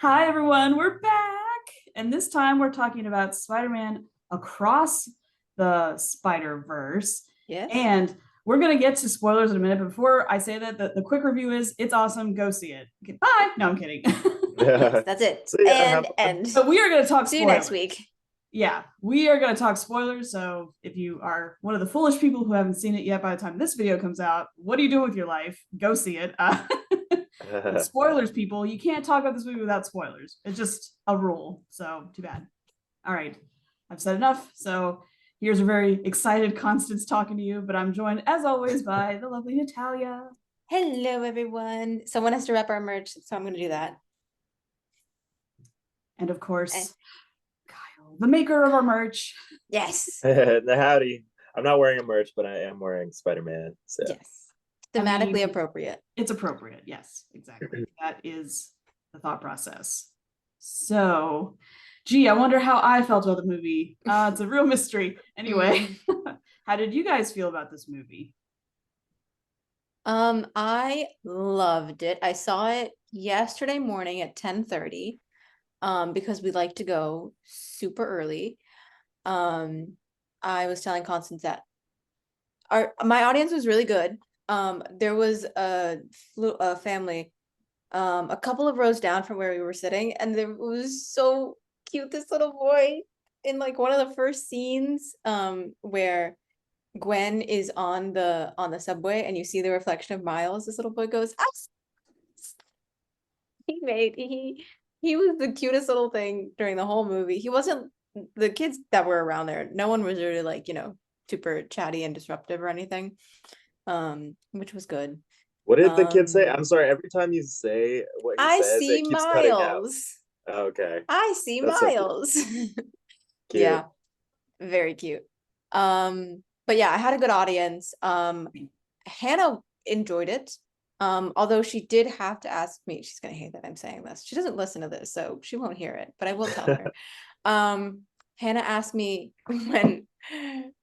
Hi, everyone. We're back. And this time we're talking about Spider-Man across the Spider-Verse. Yes. And we're going to get to spoilers in a minute. But before I say that, the quick review is it's awesome. Go see it. Okay, bye. No, I'm kidding. Yes, that's it. So yeah, have And fun. end. But we are going to talk See you next spoilers. week. Yeah, we are going to talk spoilers. So if you are one of the foolish people who haven't seen it yet by the time this video comes out, what are you doing with your life? Go see it. Spoilers, people. You can't talk about this movie without spoilers. It's just a rule. So too bad. All right. I've said enough. So here's a very excited Constance talking to you, but I'm joined as always by the lovely Natalia. Hello, everyone. Someone has to wrap our merch, so I'm going to do that. And of course, Kyle, the maker of our merch. Yes. Howdy. I'm not wearing a merch, but I am wearing Spider-Man. So Yes. Thematically appropriate. It's appropriate. Yes, exactly. That is the thought process. So, gee, I wonder how I felt about the movie. It's a real mystery. Anyway, how did you guys feel about this movie? I loved it. I saw it yesterday morning at 10:30, because we like to go super early. I was telling Constance that my audience was really good. There was a family, a couple of rows down from where we were sitting, and there was so cute. This little boy in like one of the first scenes, where Gwen is on the subway, and you see the reflection of Miles. This little boy goes, "Ah!" He was the cutest little thing during the whole movie. He wasn't the kids that were around there. No one was really like, super chatty and disruptive or anything. Which was good. what did the kid say? I'm sorry, every time you say what he I says, see it keeps cutting out. Miles. Okay. I see That's so Miles. cute. Yeah, very cute. But yeah, I had a good audience. Hannah enjoyed it. Although she did have to ask me, she's gonna hate that I'm saying this. She doesn't listen to this, so she won't hear it, but I will tell her. Hannah asked me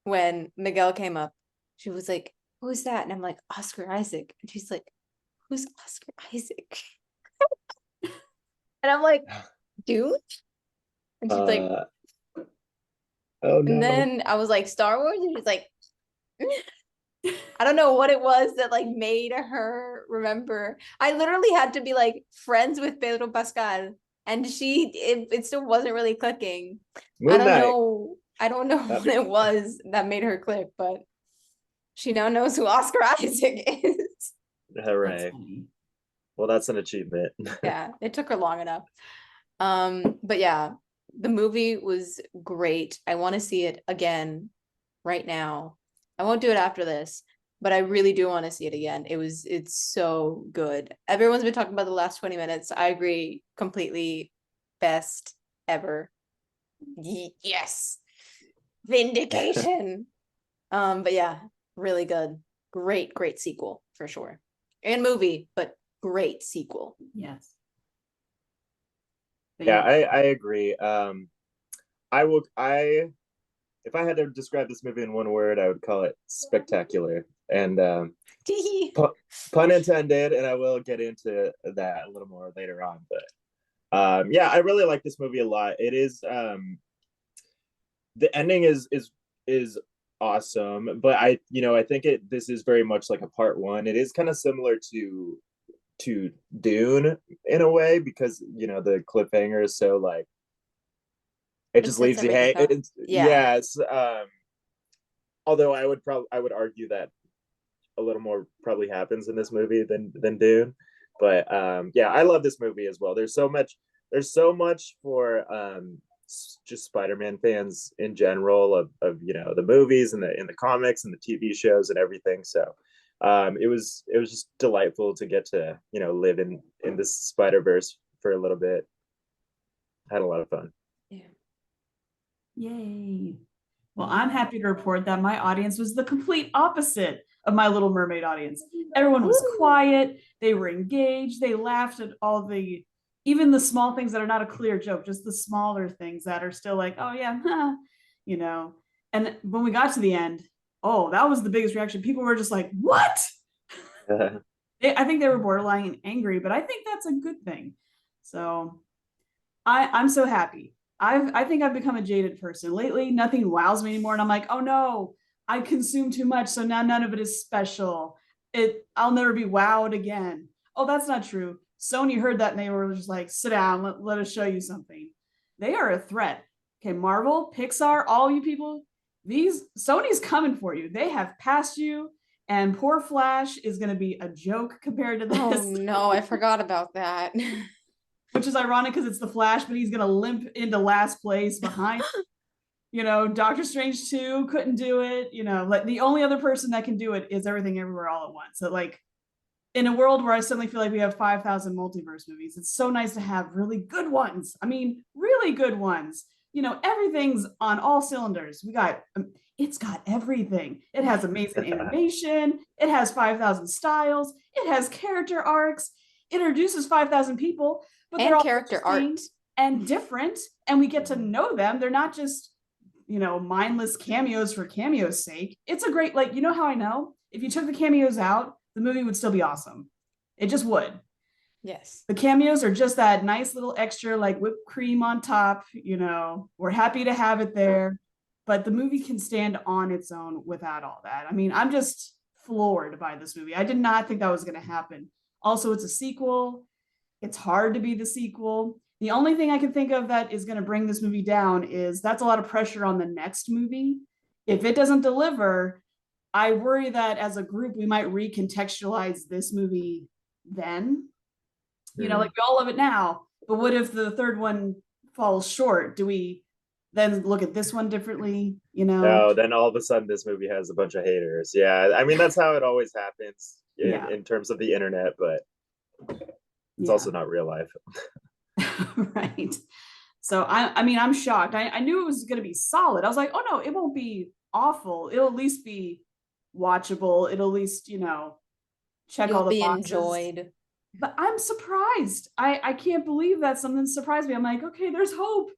when Miguel came up, she was like, "Who's that?" And I'm like, "Oscar Isaac." And she's like, "Who's Oscar Isaac?" And I'm like, "Dude?" And she's like, Oh no. and then I was like, "Star Wars?" And she's like, I don't know what it was that like made her remember. I literally had to be like friends with Pedro Pascal, and it still wasn't really clicking. Moon Knight. I don't know what it was that made her click, but she now knows who Oscar Isaac is. Hooray. Well, that's an achievement. Yeah, it took her long enough. But yeah, the movie was great. I want to see it again right now. I won't do it after this, but I really do want to see it again. It's so good. Everyone's been talking about the last 20 minutes. I agree completely. Best ever. Yes. Vindication. But yeah, really good. Great sequel for sure. And movie, but great sequel. Yes. Yeah, I agree. If I had to describe this movie in one word, I would call it spectacular. And pun intended, and I will get into that a little more later on. But yeah, I really like this movie a lot. It is the ending is awesome, but I think this is very much like a part one. It is kind of similar to Dune in a way, because the cliffhanger is so like it just leaves you hang. Yes. Although I would argue that a little more probably happens in this movie than Dune. But yeah, I love this movie as well. There's so much for just Spider-Man fans in general of the movies and the comics and the TV shows and everything. So it was just delightful to get to live in this Spider-Verse for a little bit. Had a lot of fun. Yeah. Yay. Well, I'm happy to report that my audience was the complete opposite of my Little Mermaid audience. Everyone was quiet, they were engaged, they laughed at even the small things that are not a clear joke, just the smaller things that are still like, oh yeah, huh, And when we got to the end, oh, that was the biggest reaction. People were just like, what? I think they were borderline angry, but I think that's a good thing. So I'm so happy. I think I've become a jaded person lately. Nothing wows me anymore, and I'm like, oh no, I consume too much, so now none of it is special. I'll never be wowed again. Oh, that's not true. Sony heard that and they were just like, sit down, let us show you something. They are a threat. Okay, Marvel, Pixar, all you people, these Sony's coming for you. They have passed you, and poor Flash is going to be a joke compared to Oh this. no, I forgot about that. Which is ironic because it's the Flash, but he's going to limp into last place behind. Doctor Strange 2 couldn't do it. Like the only other person that can do it is Everything Everywhere All at Once. So, like, in a world where I suddenly feel like we have 5,000 multiverse movies, it's so nice to have really good ones. I mean, really good ones. Everything's on all cylinders. It's got everything. It has amazing animation. It has 5,000 styles. It has character arcs. It introduces 5,000 people, but they're And all character art. and different, and we get to know them. They're not just mindless cameos for cameo's sake. It's a great, like, how I know? If you took the cameos out, the movie would still be awesome. It just would. Yes. The cameos are just that nice little extra, like whipped cream on top. We're happy to have it there, but the movie can stand on its own without all that. I mean, I'm just floored by this movie. I did not think that was going to happen. Also, it's a sequel. It's hard to be the sequel. The only thing I can think of that is going to bring this movie down is that's a lot of pressure on the next movie. If it doesn't deliver, I worry that as a group, we might recontextualize this movie then. Like we all love it now, but what if the third one falls short? Do we then look at this one differently? No, then all of a sudden this movie has a bunch of haters. Yeah, I mean that's how it always happens in terms of the internet, but it's also not real life. Right. So I mean, I'm shocked. I knew it was going to be solid. I was like, oh no, it won't be awful. It'll at least be watchable. It'll at least, check all the boxes. Enjoyed. But I'm surprised. I can't believe that something surprised me. I'm like, okay, there's hope.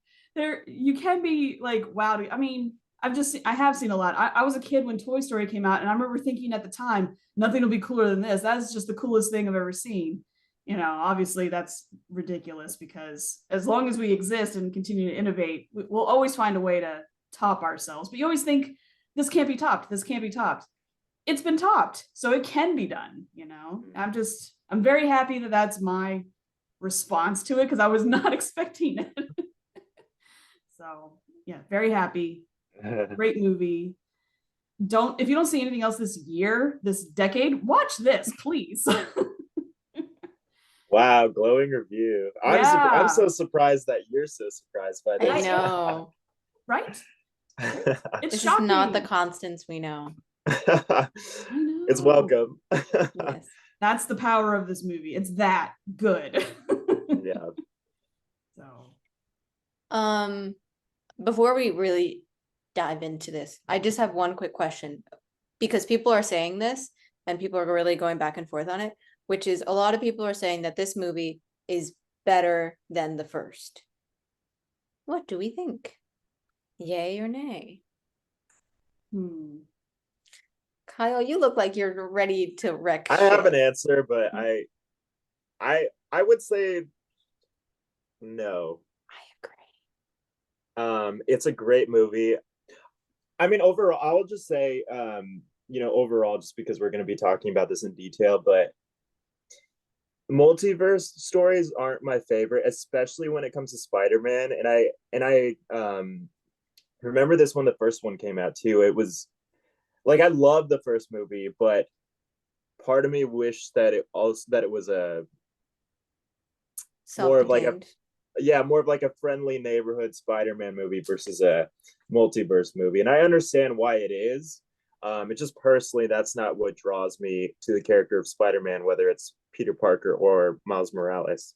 You can be like, wow. I mean, I have seen a lot. I was a kid when Toy Story came out, and I remember thinking at the time, nothing will be cooler than this. That's just the coolest thing I've ever seen. Obviously that's ridiculous because as long as we exist and continue to innovate, we'll always find a way to top ourselves. But you always think this can't be topped. This can't be topped. It's been topped, so it can be done. I'm very happy that that's my response to it because I was not expecting it. So yeah, very happy. Great movie. If you don't see anything else this year, this decade, watch this, please. Wow, glowing review. I'm so surprised that you're so surprised by this. I know. Right? It's this shocking. Is not the constants we know. It's welcome. Yes. That's the power of this movie. It's that good. Yeah. So before we really dive into this, I just have one quick question because people are saying this and people are really going back and forth on it, which is a lot of people are saying that this movie is better than the first. What do we think? Yay or nay? Kyle, you look like you're ready to wreck shit. I have an answer, but I would say no. I agree. It's a great movie. I mean, overall, I'll just say, overall, just because we're going to be talking about this in detail, but multiverse stories aren't my favorite, especially when it comes to Spider-Man. And I remember this when the first one came out too. It was like I loved the first movie, but part of me wished that it was a more of like a friendly neighborhood Spider-Man movie versus a multiverse movie. And I understand why it is. It just personally, that's not what draws me to the character of Spider-Man, whether it's Peter Parker or Miles Morales.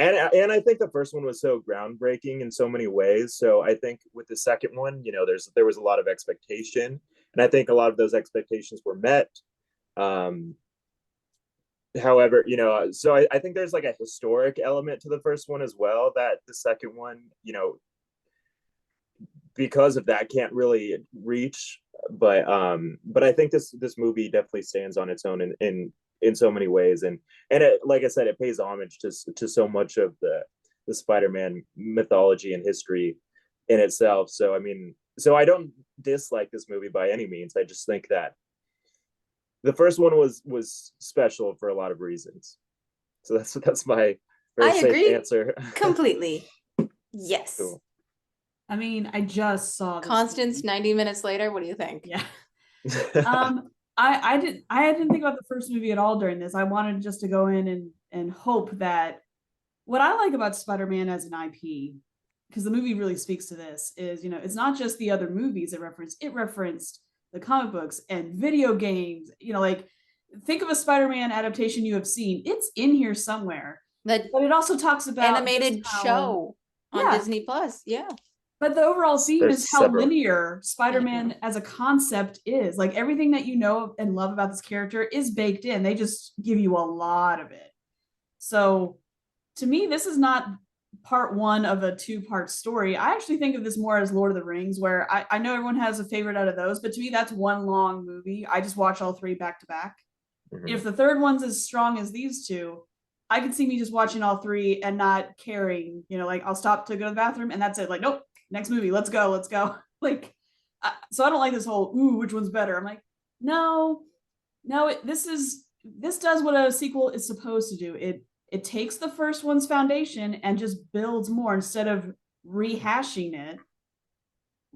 And I think the first one was so groundbreaking in so many ways. So I think with the second one, there was a lot of expectation, and I think a lot of those expectations were met. However, so I think there's like a historic element to the first one as well that the second one, because of that can't really reach. But I think this movie definitely stands on its own in in so many ways, and it, like I said, it pays homage to so much of the Spider-Man mythology and history in itself. So I mean, so I don't dislike this movie by any means. I just think that the first one was special for a lot of reasons. So that's my very I safe agree answer. completely. Yes. Cool. I mean, I just saw this Constance, movie. 90 minutes later, what do you think? Yeah. I didn't think about the first movie at all during this. I wanted just to go in and hope that what I like about Spider-Man as an IP, because the movie really speaks to this, is, you know, it's not just the other movies it referenced the comic books and video games. You know, like, think of a Spider-Man adaptation you have seen. It's in here somewhere. The But it also talks about animated how, show on yeah, Disney Plus. Yeah. but the overall theme There's is how several. linear Spider-Man as a concept is. Like, everything that you know and love about this character is baked in. They just give you a lot of it. So to me, this is not part one of a two-part story. I actually think of this more as Lord of the Rings, where I know everyone has a favorite out of those, but to me, that's one long movie. I just watch all three back to back. Mhm. If the third one's as strong as these two, I could see me just watching all three and not caring. You know, like, I'll stop to go to the bathroom and that's it. Like, nope, next movie, let's go, let's go. Like, so I don't like this whole, ooh, which one's better? I'm like, no, this does what a sequel is supposed to do. It takes the first one's foundation and just builds more instead of rehashing it.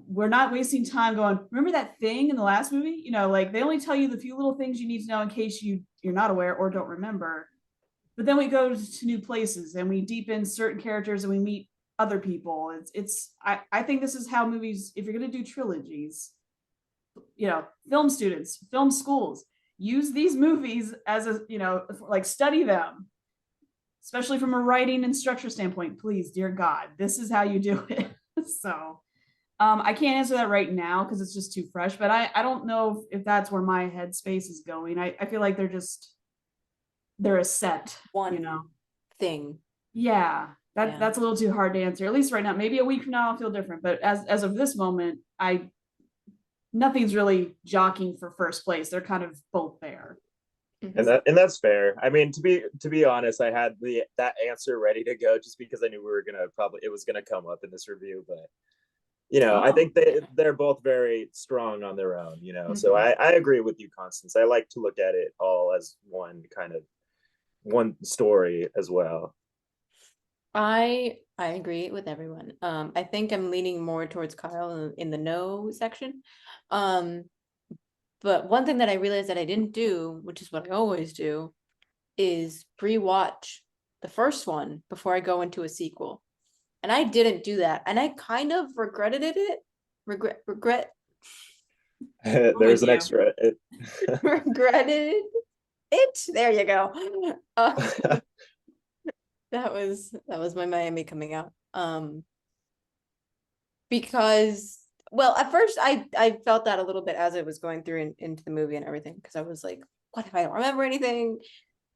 We're not wasting time going, remember that thing in the last movie? You know, like, they only tell you the few little things you need to know in case you're not aware or don't remember. But then we go to new places and we deepen certain characters and we meet other people. I think this is how movies, if you're going to do trilogies, you know, film students, film schools, use these movies as a, you know, like, study them, especially from a writing and structure standpoint. Please, dear God, this is how you do it. So I can't answer that right now because it's just too fresh, but I don't know if that's where my headspace is going. I feel like they're a set, One you know. thing. Yeah, Yeah. that's a little too hard to answer, at least right now. Maybe a week from now I'll feel different, but as of this moment, nothing's really jockeying for first place. They're kind of both there. And that's fair. I mean, to be honest, I had that answer ready to go just because I knew we were gonna it was gonna come up in this review. But you know, I think they're both very strong on their own. You know, so I agree with you, Constance. I like to look at it all as one story as well. I agree with everyone. I think I'm leaning more towards Kyle in the no section. But one thing that I realized that I didn't do, which is what I always do, is pre-watch the first one before I go into a sequel. And I didn't do that. And I kind of regretted it. Regret. There's an extra. Regretted it. There you go. That was my Miami coming out. Because, well, at first I felt that a little bit as I was going through into the movie and everything, because I was like, what if I don't remember anything?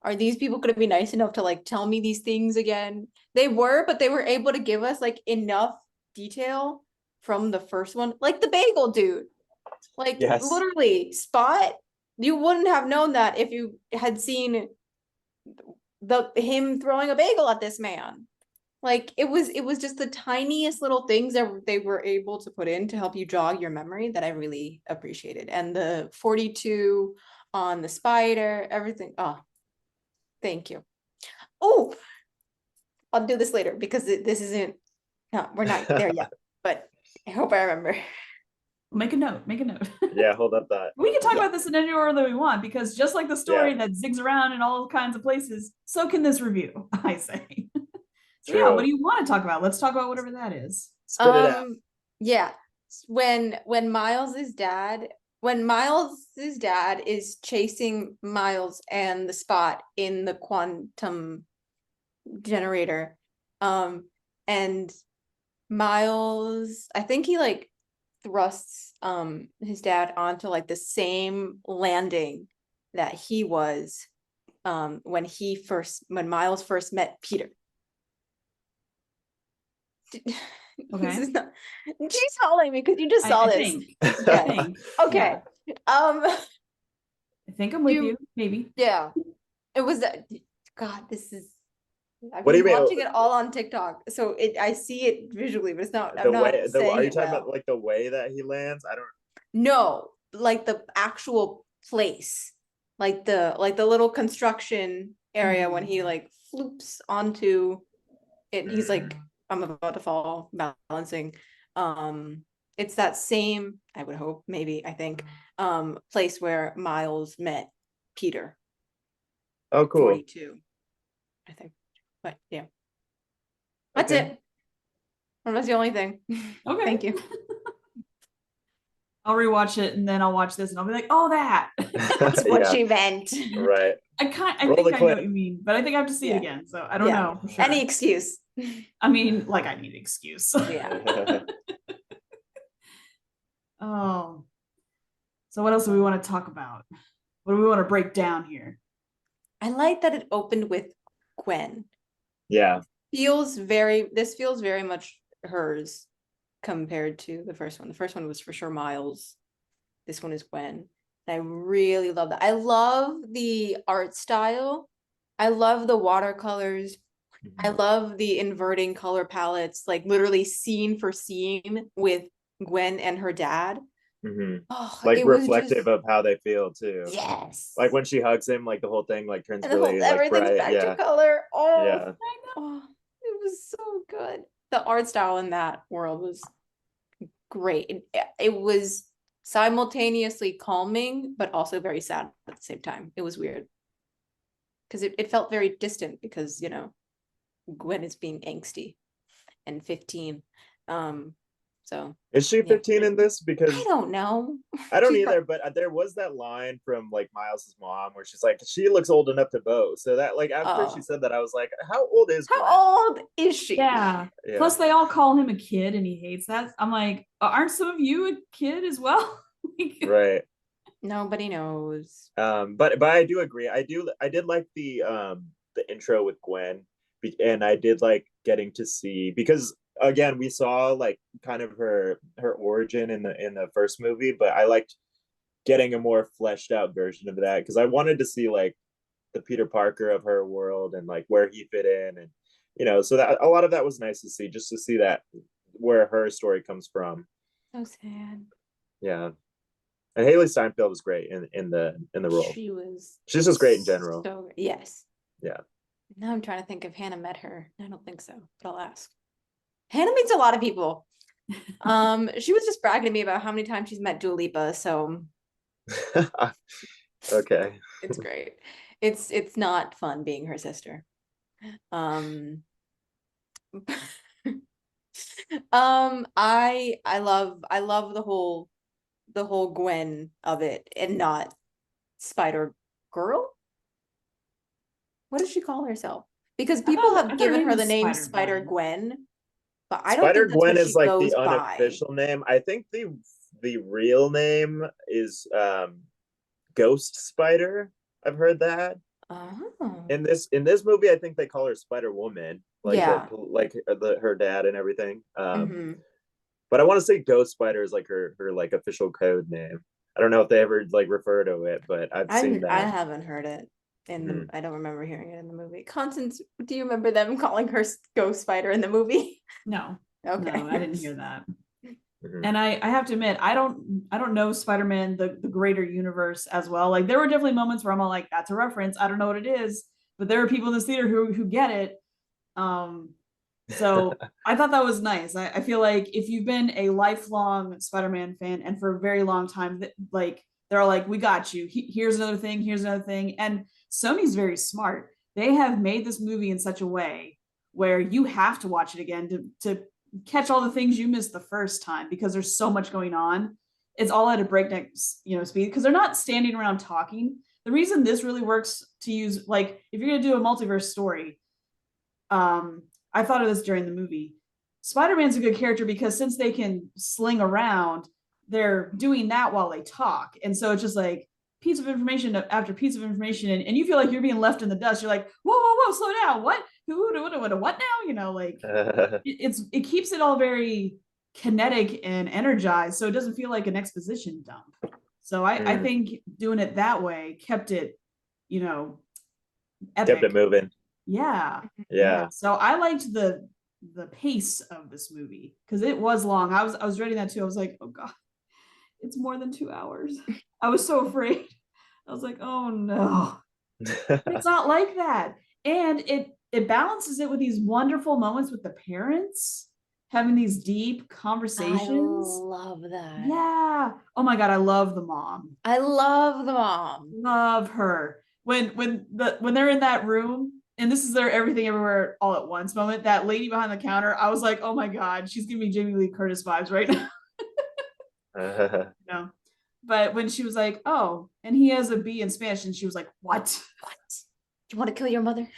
Are these people going to be nice enough to, like, tell me these things again? They were, but they were able to give us, like, enough detail from the first one, like the bagel dude. Like, yes. Literally, Spot, you wouldn't have known that if you had seen him throwing a bagel at this man. Like, it was just the tiniest little things that they were able to put in to help you jog your memory that I really appreciated. And the 42 on the spider, everything. Oh, thank you. Oh, I'll do this later because this isn't, no, we're not there yet, but I hope I remember. Make a note. Yeah, hold up that. We can talk about this in any order that we want, because just like the story that zigs around in all kinds of places, so can this review, I say. So yeah, what do you want to talk about? Let's talk about whatever that is. Spit it out. Yeah. When Miles's dad is chasing Miles and the Spot in the quantum generator, and Miles, I think he, like, thrusts his dad onto, like, the same landing that he was when Miles first met Peter. Okay. She's calling me because you just saw this. I think. Okay. Yeah. I think I'm with you, maybe. Yeah. It was God, this is I've What do you been mean? watching it all on TikTok. So I see it visually, but it's not I'm The not way saying are you it talking about well. like the way that he lands? I don't. No, like the actual place. Like the little construction area when he like floops onto it and he's like, I'm about to fall, balancing. It's that same, I would hope, maybe, I think, place where Miles met Peter. Oh, cool. 42, I think. But yeah. That's Okay. it. Well, that's the only thing. Okay. Thank you. I'll rewatch it and then I'll watch this and I'll be like, oh, that. That's what Yeah, she meant. right. I Roll think the I know what clip. you mean, but I think I have to see it Yeah. again. So I don't Yeah. know for sure. Any excuse. I mean, like I need an excuse. Yeah. Oh. So what else do we want to talk about? What do we want to break down here? I like that it opened with Gwen. Yeah. This feels very much hers compared to the first one. The first one was for sure Miles. This one is Gwen. And I really love that. I love the art style. I love the watercolors. I love the inverting color palettes, like literally scene for scene with Gwen and her dad. Mm-hmm. Oh, Like it was reflective just of how they feel too. yes. Like when she hugs him, like the whole thing like turns And the really whole like everything's bright. back Yeah. to color. Oh, Yeah. oh, it was so good. The art style in that world was great. It was simultaneously calming, but also very sad at the same time. It was weird. Because it felt very distant because, you know, Gwen is being angsty and 15. So Is she yeah. 15 in this? I Because don't know. I don't She's either, but there was that line from like Miles's mom where she's like, she looks old enough to vote. So that like after she Oh. said that, I was like, how old is Gwen? How old is she? Yeah. Yeah. Plus, they all call him a kid, and he hates that. I'm like, aren't some of you a kid as well? Right. Nobody knows. But I do agree. I did like the intro with Gwen, and I did like getting to see because again we saw like kind of her origin in the first movie, but I liked getting a more fleshed out version of that because I wanted to see like the Peter Parker of her world and like where he fit in, and you know, so that a lot of that was nice to see, just to see that where her story comes from. So sad. Yeah. And Haley Steinfeld was great in the role. She's just great in general. So yes. Yeah. Now I'm trying to think if Hannah met her. I don't think so, but I'll ask. Hannah meets a lot of people. She was just bragging to me about how many times she's met Dua Lipa, so Okay. it's great. It's not fun being her sister. I love the whole Gwen of it and not Spider Girl. What does she call herself? Because people have given her the name Spider Gwen, but I don't Spider think that's Gwen what is she like goes the by. unofficial name. I think the real name is Ghost Spider. I've heard that. Oh. In this movie, I think they call her Spider Woman, like Yeah. her dad and everything. Mhm. But I want to say Ghost Spider is like her like official code name. I don't know if they ever like refer to it, but I've seen that. I haven't heard it in the I don't remember hearing it in the movie. Constance, do you remember them calling her Ghost Spider in the movie? No. Okay. No, I didn't hear that. And I have to admit, I don't know Spider-Man, the greater universe as well. Like there were definitely moments where I'm all like, that's a reference. I don't know what it is, but there are people in this theater who get it. So I thought that was nice. I feel like if you've been a lifelong Spider-Man fan and for a very long time, like they're all like, we got you. Here's another thing. Here's another thing. And Sony's very smart. They have made this movie in such a way where you have to watch it again to catch all the things you missed the first time because there's so much going on. It's all at a breakneck, speed because they're not standing around talking. The reason this really works to use, like, if you're gonna do a multiverse story, I thought of this during the movie. Spider-Man's a good character because since they can sling around, they're doing that while they talk, and so it's just like piece of information after piece of information, and you feel like you're being left in the dust. You're like, whoa, slow down. What? What now? Like it keeps it all very kinetic and energized, so it doesn't feel like an exposition dump. So I think doing it that way kept it, Kept epic. it moving. Yeah. Yeah. Yeah. So I liked the pace of this movie because it was long. I was reading that too. I was like, oh God, it's more than 2 hours. I was so afraid. I was like, oh no. It's not like that. And it balances it with these wonderful moments with the parents having these deep I conversations. love that. Yeah. Oh my God, I love the mom. I love the mom. Love her. When they're in that room and this is their everything everywhere all at once moment, that lady behind the counter, I was like, oh my God, she's giving me Jamie Lee Curtis vibes right now. No. But when she was like, oh, and he has a B in Spanish, and she was like, what? What? Do you want to kill your mother?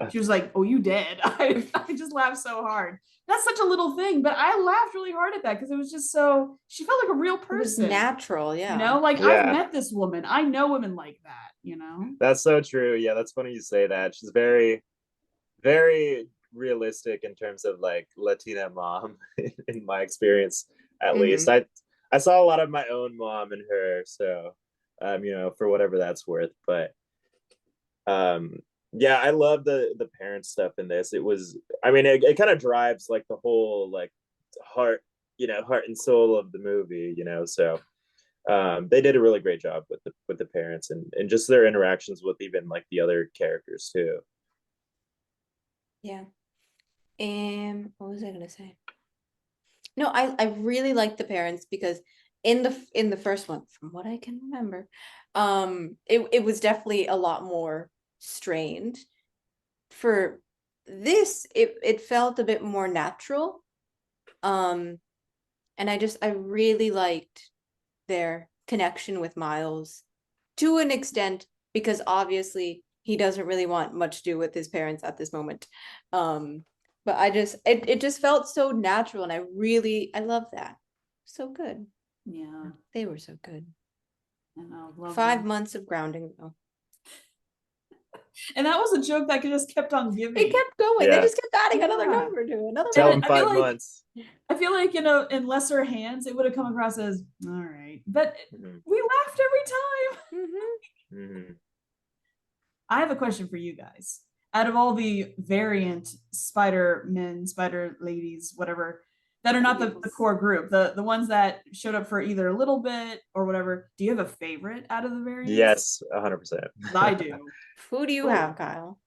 She was like, oh, you dead. I just laughed so hard. That's such a little thing, but I laughed really hard at that because it was just so, she felt like a real It was person. natural, You yeah. know, like I've Yeah. met this woman. I know women like that, you know? That's so true. Yeah, that's funny you say that. She's very, very realistic in terms of like Latina mom, in my experience, at least. I saw a lot of my own mom in her, so for whatever that's worth. But um, yeah, I love the parent stuff in this. It was, I mean, it kind of drives like the whole like heart, heart and soul of the movie. So they did a really great job with the parents and just their interactions with even like the other characters too. Yeah. What was I gonna say? No, I really like the parents because in the first one, from what I can remember, it was definitely a lot more strained. For this, it felt a bit more natural. Um, and I really liked their connection with Miles to an extent because obviously he doesn't really want much to do with his parents at this moment. But it just felt so natural and I love that. So good. Yeah. They were so good. And I love 5 months of grounding though. And that was a joke that just kept on giving. It kept going. Yeah. They just kept adding another Yeah. number to it. Another Tell And them I feel 5 months. I feel like, in lesser hands, it would have come across as all right. But Mhm. we laughed every time. Mhm. I have a question for you guys. Out of all the variant Spider Men, Spider Ladies, whatever, that are not the core group, the ones that showed up for either a little bit or whatever, do you have a favorite out of the variants? Yes, 100%. I do. Who do you have, Kyle?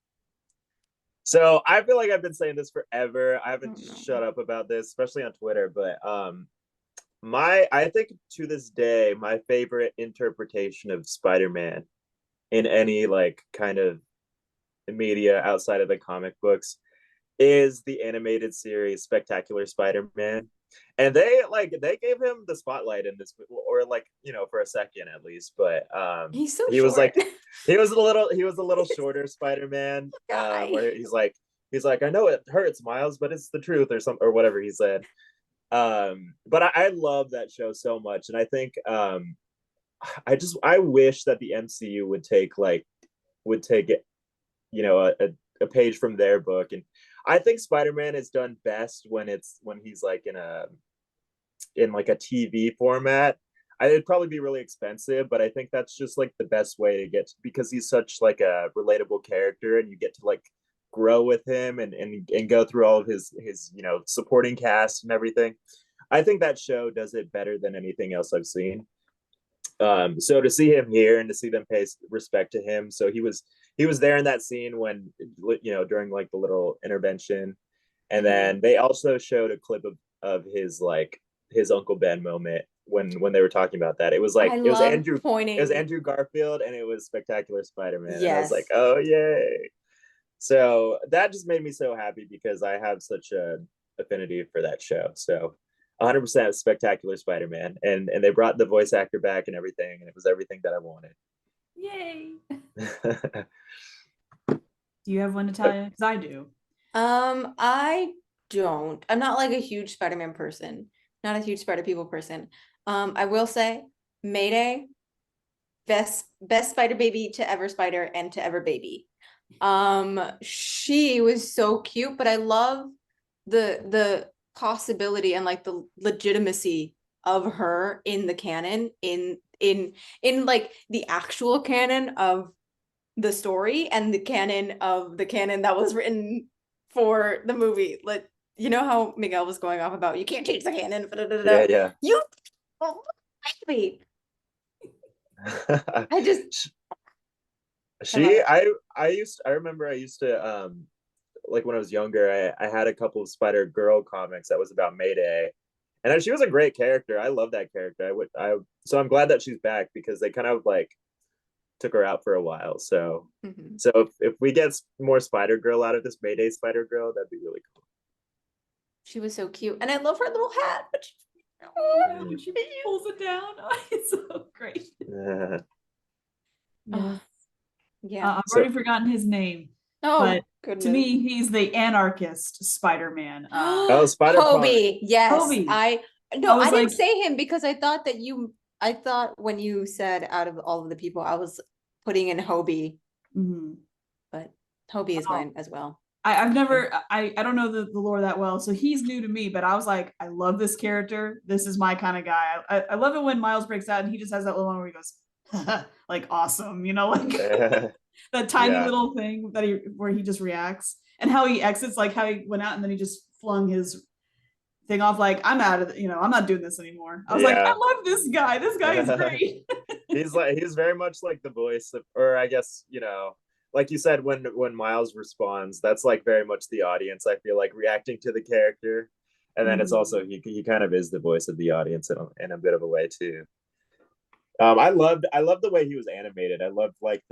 So I feel like I've been saying this forever. I haven't Oh, no. shut up about this, especially on Twitter. But I think to this day, my favorite interpretation of Spider-Man in any like kind of media outside of the comic books is the animated series Spectacular Spider-Man. And they gave him the spotlight in this, or like, for a second at least. But He's so he was short. like he was a little shorter Spider-Man. Guy. Where he's like, I know it hurts, Miles, but it's the truth, or whatever he said. But I love that show so much. And I think I wish that the MCU would take it, a page from their book. And I think Spider-Man is done best when he's like in like a TV format. It'd probably be really expensive, but I think that's just like the best way to because he's such like a relatable character, and you get to like grow with him and go through all of his supporting cast and everything. I think that show does it better than anything else I've seen. So to see him here and to see them pay respect to him, so he was there in that scene when during like the little intervention, and then they also showed a clip of his like his Uncle Ben moment when they were talking about that. It was like it was Andrew Garfield, and it was Spectacular Spider-Man. And I was like, oh yay. So that just made me so happy because I have such a affinity for that show. So 100% Spectacular Spider-Man, and they brought the voice actor back and everything, and it was everything that I wanted. Yay. Do you have one, Natalia? Because I do. I don't. I'm not like a huge Spider-Man person. Not a huge Spider-People person. I will say Mayday, best Spider baby to ever Spider and to ever baby. She was so cute, but I love the possibility and like the legitimacy of her in the canon, in like the actual canon of the story and the canon of the canon that was written for the movie. Like, you know how Miguel was going off about you can't change the canon. Yeah. You me. I just I remember I used to like when I was younger, I had a couple of Spider Girl comics that was about Mayday. And she was a great character. I love that character. So I'm glad that she's back because they kind of like took her out for a while. So so if we get more Spider Girl out of this Mayday Spider Girl, that'd be really cool. She was so cute, and I love her little hat. But she pulls it down. It's so great. Yeah. I've already forgotten his name. Oh, but goodness. to me, he's the anarchist Spider-Man. Spider Hobie. Yes, Hobie. I didn't say him because I thought when you said out of all of the people, I was putting in Hobie. But Hobie is mine as well. I've never, I don't know the lore that well, so he's new to me, but I was like, I love this character. This is my kind of guy. I love it when Miles breaks out and he just has that little one where he goes, like, awesome, you know, like that tiny little thing that where he just reacts, and how he exits, like how he went out and then he just flung his thing off, like, I'm out of, I'm not doing this anymore. I was like, I love this guy. This guy is great. he's very much like the voice of, or I guess, like you said, when Miles responds, that's like very much the audience, I feel like, reacting to the character. And then it's also he kind of is the voice of the audience in a bit of a way too. I loved the way he was animated. I loved like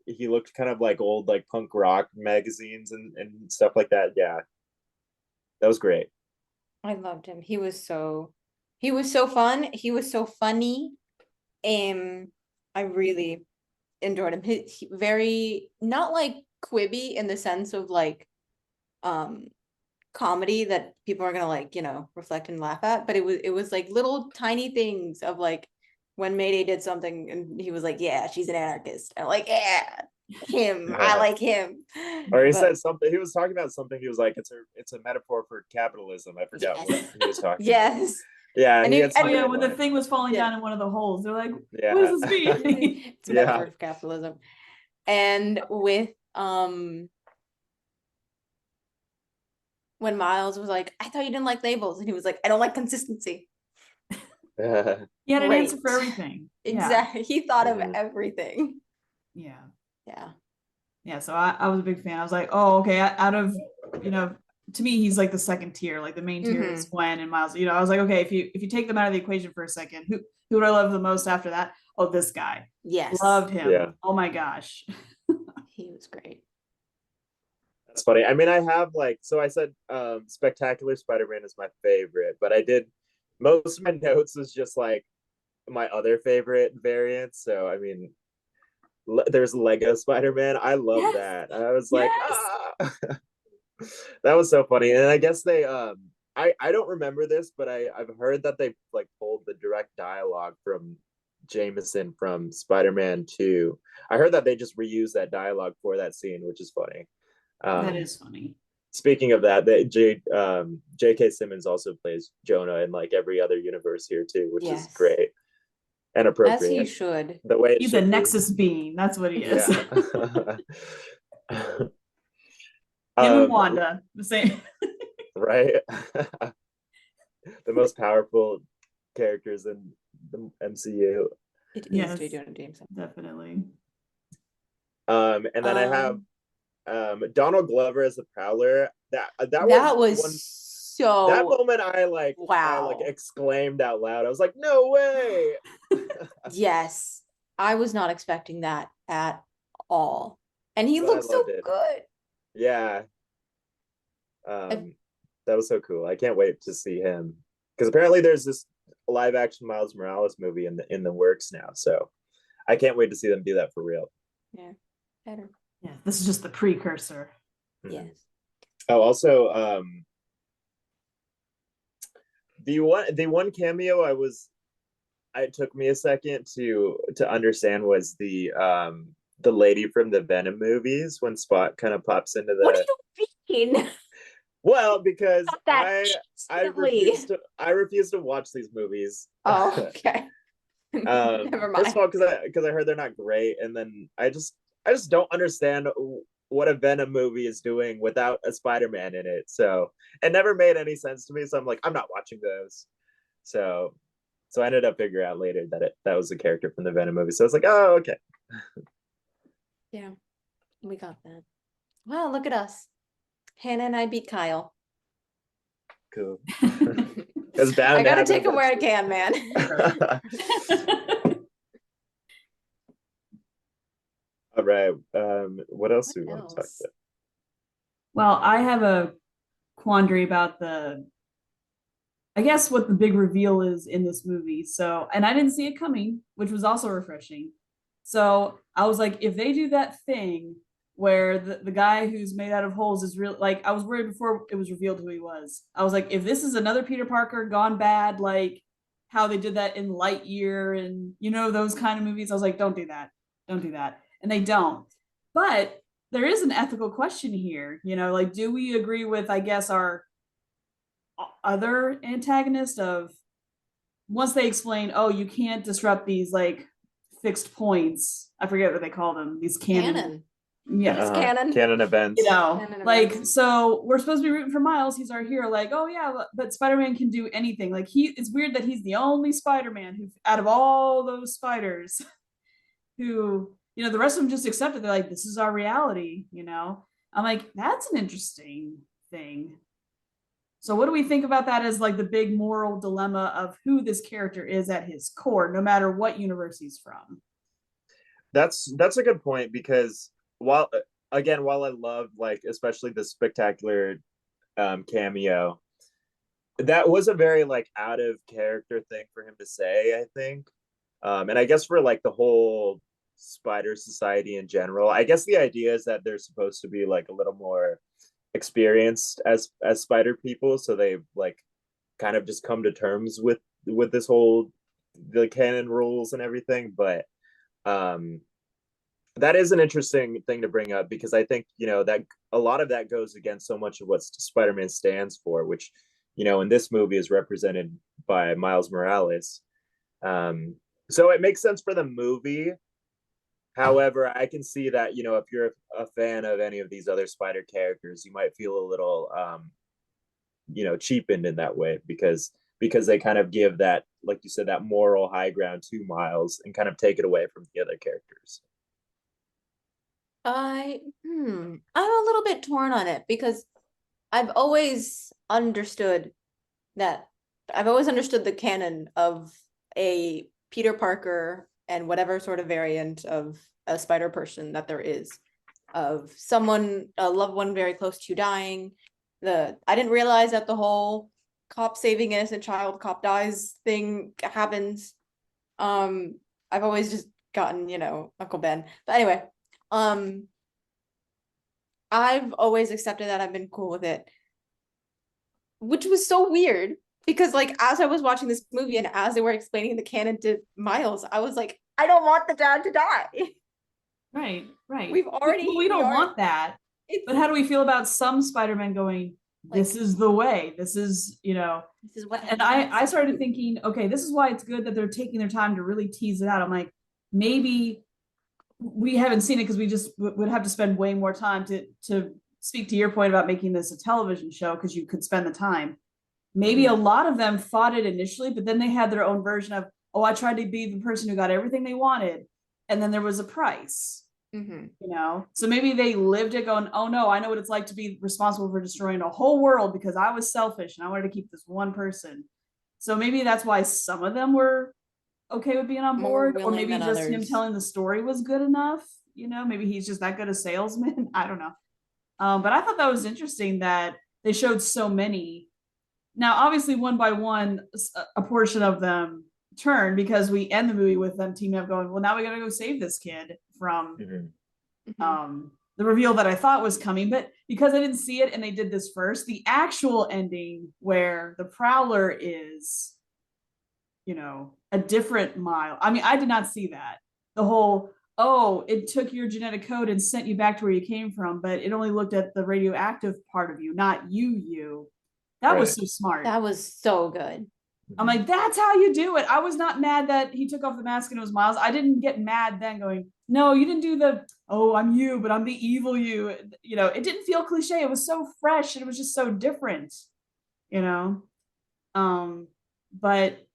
he looked kind of like old like punk rock magazines and stuff like that. Yeah, that was great. I loved him. He was so fun. He was so funny. I really enjoyed him. He very, not like quibby in the sense of like comedy that people are gonna like, reflect and laugh at, but it was like little tiny things of like when Mayday did something and he was like, yeah, she's an anarchist. I'm like, yeah, him. I like him. Or he said something, he was talking about something, he was like, it's a metaphor for capitalism. I forgot what he was talking about. Yeah, and when the thing was falling down in one of the holes, they're like, what does this mean? It's a metaphor for capitalism. And with when Miles was like, I thought you didn't like labels, and he was like, I don't like consistency. He had an answer for everything. Exactly. He thought of everything. So I was a big fan. I was like, oh, okay, out of, to me, he's like the second tier. Like the main tier is Gwen and Miles. I was like, okay, if you take them out of the equation for a second, who would I love the most after that? Oh, this guy. Yes. Loved him. Oh my gosh. He was great. That's funny. I mean, I have I said Spectacular Spider-Man is my favorite, but most of my notes was just like my other favorite variants. So I mean, there's Lego Spider-Man. I love that. I was like, that was so funny. And I guess they I don't remember this, but I've heard that they like pulled the direct dialogue from Jameson from Spider-Man 2. I heard that they just reused that dialogue for that scene, which is funny. That is funny. Speaking of that, J.K. Simmons also plays Jonah in like every other universe here too, which is great and appropriate. As he should. The way he's a Nexus being. That's what he is. Him and Wanda, the same. Right. The most powerful characters in the MCU. It is Jonah Jameson. Definitely. And then I have Donald Glover as the Prowler. That moment I exclaimed out loud. I was like, no way. Yes, I was not expecting that at all, and he looked so good. Yeah. That was so cool. I can't wait to see him, because apparently there's this live action Miles Morales movie in the works now, so I can't wait to see them do that for real. Yeah, better. Yeah, this is just the precursor. Yes. Oh, also, the one cameo it took me a second to understand was the lady from the Venom movies when Spot kind of pops into the. What do you mean? Well, because I refuse to watch these movies. Oh, okay. Never mind. First of all, because I heard they're not great, and then I I just don't understand what a Venom movie is doing without a Spider-Man in it. So it never made any sense to me. So I'm like, I'm not watching those. So I ended up figuring out later that that was a character from the Venom movie. So I was like, oh, okay. Yeah, we got that. Well, look at us. Hannah and I beat Kyle. Cool. It's bound I to gotta happen take him where I can, man. All right. What else do we want to talk else? about? Well, I have a quandary about I guess what the big reveal is in this movie. So, and I didn't see it coming, which was also refreshing. So I was like, if they do that thing where the guy who's made out of holes is real, like I was worried before it was revealed who he was. I was like, if this is another Peter Parker gone bad, like how they did that in Lightyear and those kind of movies, I was like, don't do that. Don't do that. And they don't. But there is an ethical question here, like do we agree with, I guess, our other antagonist of once they explain, oh, you can't disrupt these like fixed points. I forget what they call them. These Canon. Yeah. It's canon. Canon events. Canon Like events. so we're supposed to be rooting for Miles. He's our hero. Like, oh yeah, but Spider-Man can do anything. Like it's weird that he's the only Spider-Man who, out of all those spiders, who the rest of them just accepted. They're like, this is our reality. I'm like, that's an interesting thing. So what do we think about that as like the big moral dilemma of who this character is at his core, no matter what universe he's from? That's a good point because while while I loved like especially the spectacular cameo, that was a very like out of character thing for him to say, I think. And I guess for like the whole spider society in general, I guess the idea is that they're supposed to be like a little more experienced as spider people, so they've like kind of just come to terms with this whole the canon rules and everything. But um that is an interesting thing to bring up because I think that a lot of that goes against so much of what Spider-Man stands for, which in this movie is represented by Miles Morales. So it makes sense for the movie. However, I can see that if you're a fan of any of these other Spider characters, you might feel a little cheapened in that way because they kind of give that, like you said, that moral high ground to Miles and kind of take it away from the other characters. I'm a little bit torn on it because I've always understood the canon of a Peter Parker and whatever sort of variant of a spider person that there is, of someone, a loved one very close to you dying. I didn't realize that the whole cop saving innocent child, cop dies thing happens. I've always just gotten, Uncle Ben. But anyway, I've always accepted that. I've been cool with it, which was so weird because like as I was watching this movie and as they were explaining the canon to Miles, I was like, I don't want the dad to die. Right. We don't want that. But how do we feel about some Spider-Man going, this is the way, this is this is what, and I started thinking, okay, this is why it's good that they're taking their time to really tease it out. I'm like, maybe we haven't seen it because we just would have to spend way more time to speak to your point about making this a television show because you could spend the time. Maybe a lot of them thought it initially, but then they had their own version of, oh, I tried to be the person who got everything they wanted, and then there was a price. So maybe they lived it going, oh no, I know what it's like to be responsible for destroying a whole world because I was selfish and I wanted to keep this one person. So maybe that's why some of them were okay with being on board, or maybe just others. Him telling the story was good enough. Maybe he's just that good a salesman. I don't know. But I thought that was interesting that they showed so many. Now, obviously, one by one, a portion of them turn because we end the movie with them teaming up going, well, now we got to go save this kid from the reveal that I thought was coming. But because I didn't see it and they did this first, the actual ending where the Prowler is, a different Mile. I mean, I did not see that. The whole, oh, it took your genetic code and sent you back to where you came from, but it only looked at the radioactive part of you, not you. That was so smart. That was so good. I'm like, that's how you do it. I was not mad that he took off the mask and it was Miles. I didn't get mad then going, no, you didn't do the, oh, I'm you, but I'm the evil you. You know, it didn't feel cliche. It was so fresh and it was just so different, you know? But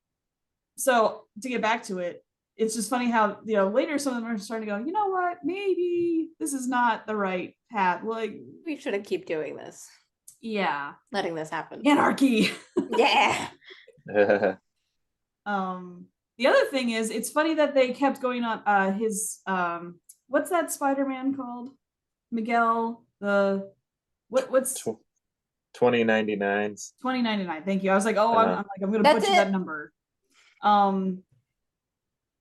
so to get back to it, it's just funny how, you know, later some of them are starting to go, you know what, maybe this is not the right path. Like, We shouldn't keep doing this, yeah, letting this happen. anarchy. Yeah. The other thing is, it's funny that they kept going on his what's that Spider-Man called? Miguel, the what's 2099s. 2099. Thank you. I was like, oh, I'm like, I'm gonna That's butcher it. that number.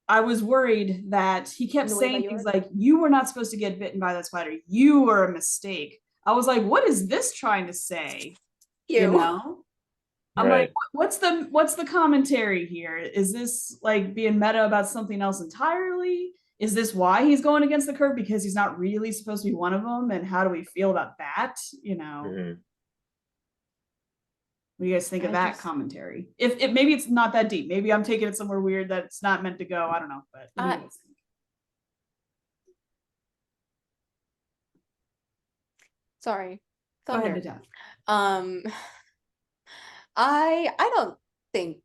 I was worried that he kept saying things like, you were not supposed to get bitten by that spider. You were a mistake. I was like, what is this trying to say? You know? I'm Right. like, what's the commentary here? Is this like being meta about something else entirely? Is this why he's going against the curve because he's not really supposed to be one of them? And how do we feel about that? You know, what do you guys think of that commentary? If maybe it's not that deep, maybe I'm taking it somewhere weird that it's not meant to go. I don't know, but what do you guys think? Sorry, Go ahead, thunder. Natasha. I don't think,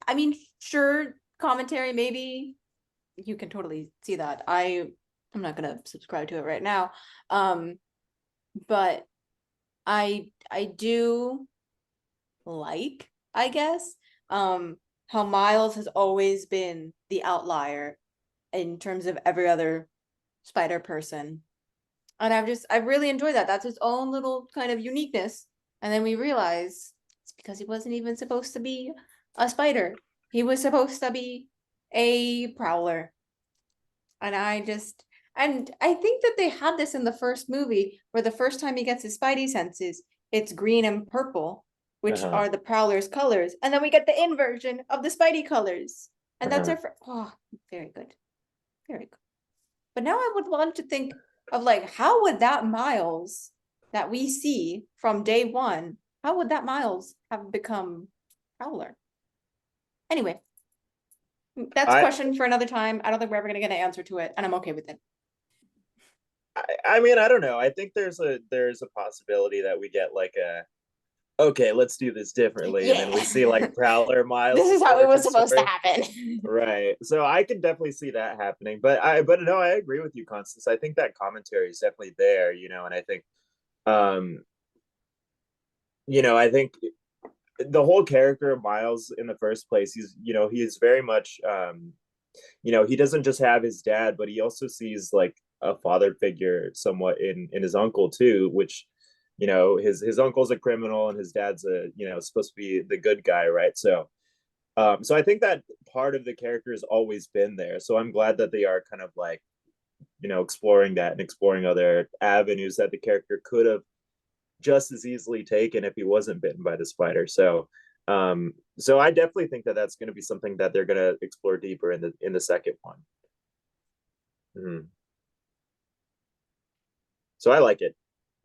I mean, sure, commentary, maybe you can totally see that. I'm not gonna subscribe to it right now. But I do like, I guess, how Miles has always been the outlier in terms of every other spider person. And I've really enjoyed that. That's his own little kind of uniqueness. And then we realize it's because he wasn't even supposed to be a spider. He was supposed to be a prowler. And I think that they had this in the first movie, where the first time he gets his spidey senses, it's green and purple, which are the prowler's colors. And then we get the inversion of the spidey colors. And that's oh, very good. Very good. But now I would want to think of like, how would that Miles that we see from day one, how would that Miles have become Prowler? Anyway, that's a question for another time. I don't think we're ever going to get an answer to it, and I'm okay with it. I mean, I don't know. I think there's a possibility that we get like okay, let's do this differently, and then we see like Prowler Miles. This is how it was supposed to happen. Right. So I can definitely see that happening. But no, I agree with you, Constance. I think that commentary is definitely there, you know, and I think you know, I think the whole character of Miles in the first place, he's, you know, he is very much you know, he doesn't just have his dad, but he also sees like a father figure somewhat in his uncle too, which, you know, his uncle's a criminal and his dad's a, you know, supposed to be the good guy, right? So so I think that part of the character has always been there. So I'm glad that they are kind of like, you know, exploring that and exploring other avenues that the character could have just as easily taken if he wasn't bitten by the spider. So so I definitely think that that's going to be something that they're going to explore deeper in the second one. So I like it.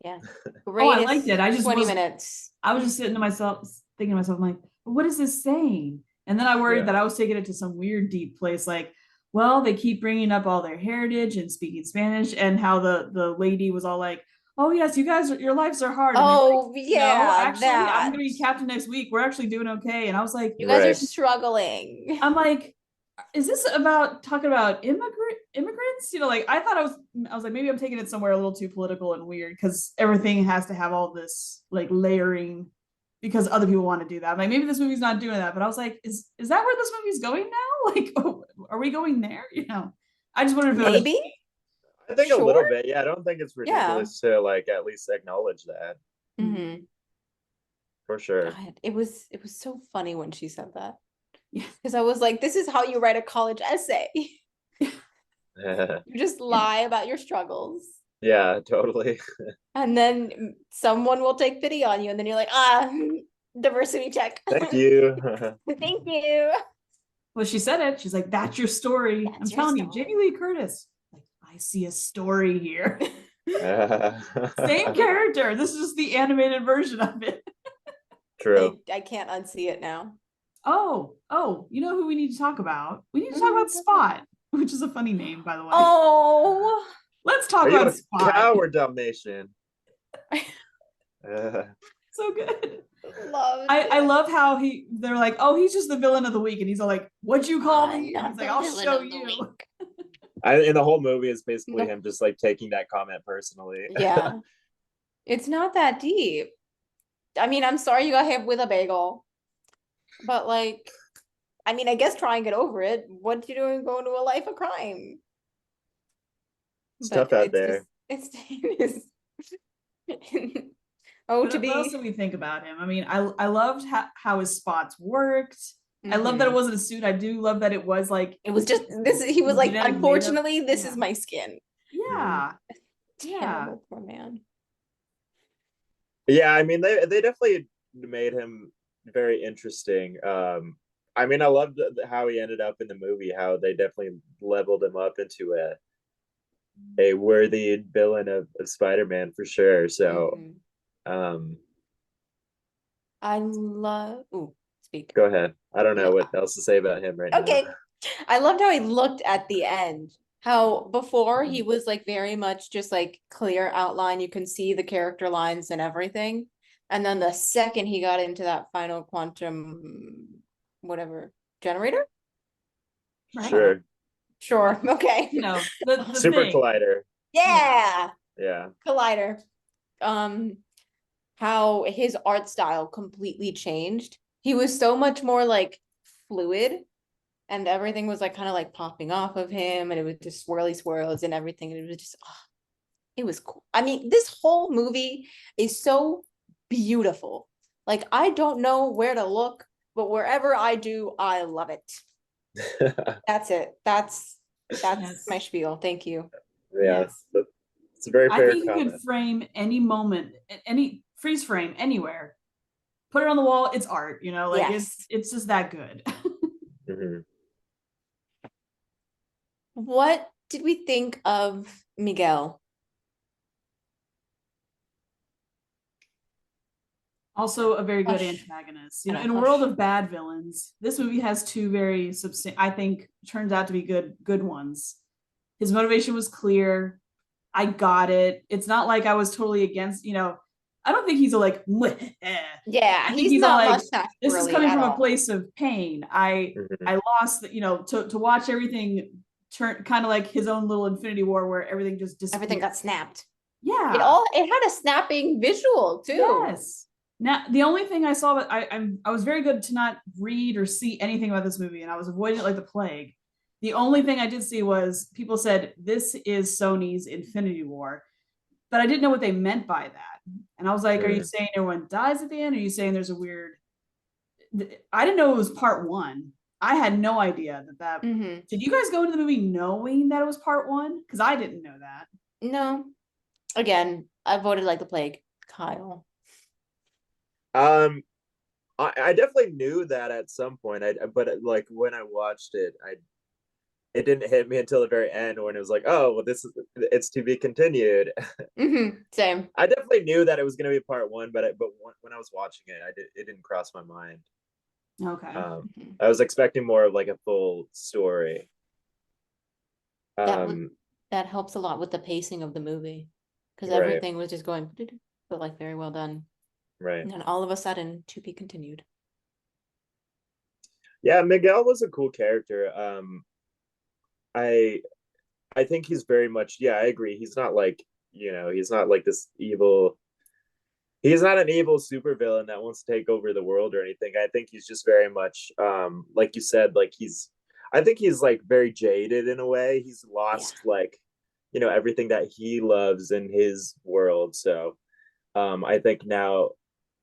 Yeah. Oh, I liked it. I just 20 minutes. I was just sitting to myself, thinking to myself, I'm like, what is this saying? And then I worried that I was taking it to some weird deep place, like, well, they keep bringing up all their heritage and speaking Spanish, and how the lady was all like, oh yes, you guys, your lives are hard. Oh like, yeah, no, actually, I'm gonna be captain next week. We're actually doing okay. And I was like, you guys are struggling. I'm like, is this about talking about immigrants? You know, like I thought I was like, maybe I'm taking it somewhere a little too political and weird because everything has to have all this like layering because other people want to do that. I'm like, maybe this movie's not doing that, but I was like, is that where this movie's going now? Like, oh, are we going there? You know, I just wondered if maybe. I think a little bit. Yeah, I don't think it's ridiculous to like at least acknowledge that. For sure. God, it was so funny when she said that. Because I was like, this is how you write a college essay. You just lie about your struggles. Yeah, totally. And then someone will take pity on you, and then you're like, diversity check. Thank you. Thank you. Well, she said it. She's like, that's your story. I'm telling you, Jamie Lee Curtis. Like, I see a story here. Same character. This is just the animated version of it. True. I can't unsee it now. Oh, you know who we need to talk about? We need to talk about Spot, which is a funny name, by the way. Oh, Let's talk Are you about a Spot. cow or Dalmatian? So good. loved I it. love how they're like, oh, he's just the villain of the week, and he's all like, what'd you call me? And Not he's like, the I'll villain show of the you. week. And the whole movie is basically Nope. him just like taking that comment personally. Yeah, it's not that deep. I mean, I'm sorry you got hit with a bagel, but like, I mean, I guess try and get over it. What you doing going to a life of crime? It's But tough out it's just there. it's oh to What else be. do we think about him? I mean, I loved how his spots worked. I love that it Mhm. wasn't a suit. I do love that it was like It was just this. He was like, genetic makeup. unfortunately, this is Yeah. my skin. Mhm. Yeah. Yeah. Terrible, poor man. Yeah, I mean they definitely made him very interesting. I mean I loved how he ended up in the movie, how they definitely leveled him up into a worthy villain of Spider-Man for sure. So Mhm. um I love. Ooh, speak. go ahead. I don't know No, what else to say about him right now. okay. I loved how he looked at the end. How before he was like very much just like clear outline. You can see the character lines and everything. And then the second he got into that final quantum, whatever, generator? I don't know. Sure. Sure. Okay. You know, the Super thing. Collider. Yeah. Yeah. Collider. Um, how his art style completely changed. He was so much more like fluid and everything was like kind of like popping off of him and it was just swirly swirls and everything and it was just oh, it was cool. I mean, this whole movie is so beautiful. Like I don't know where to look, but wherever I do, I love it. That's it. That's Yes. my spiel. Thank you. Yeah. Yes. It's a very I fair think you could comment. frame any moment, any freeze frame anywhere, put it on the wall, it's art, you know, like Yes. it's just that good. Mhm. What did we think of Miguel? Also a very good Hush. antagonist. I You know, know, in a world hush. of bad villains, this movie has two very I think turns out to be good ones. His motivation was clear. I got it. It's not like I was totally against, you know, I don't think he's a like Yeah, I think he's he's all not like, mustache this is twirly coming at from a all. place of pain. I Mhm. I lost the, you know, to watch everything turn kind of like his own little Infinity War where everything just Everything disappeared. got snapped. Yeah. It had a snapping visual too. Yes. Now the only thing I saw, but I was very good to not read or see anything about this movie, and I was avoiding it like the plague. The only thing I did see was people said this is Sony's Infinity War, but I didn't know what they meant by that. And I was like, are you Mm. saying everyone dies at the end? Or are you saying there's a weird? I didn't know it was part one. I had no idea that. Mm-hmm. Did you guys go into the movie knowing that it was part one? Because I didn't know that. No. Again, I voted like the plague. Kyle. Um, I definitely knew that at some point. But like when I watched it, I it didn't hit me until the very end when it was like, oh, well, this is it's to be continued. Mm-hmm. Same. I definitely knew that it was going to be part one, but when I was watching it, it didn't cross my mind. Okay. Mhm. I was expecting more of like a full story. That would Um, that helps a lot with the pacing of the movie. Because right, everything was just going, but like very well done. right. And then all of a sudden, to be continued. Yeah, Miguel was a cool character. I I think he's very much. Yeah, I agree. He's not like he's not like this evil. He's not an evil supervillain that wants to take over the world or anything. I think he's just very much, like you said, like I think he's like very jaded in a way. He's Yeah. lost like, everything that he loves in his world. So, I think now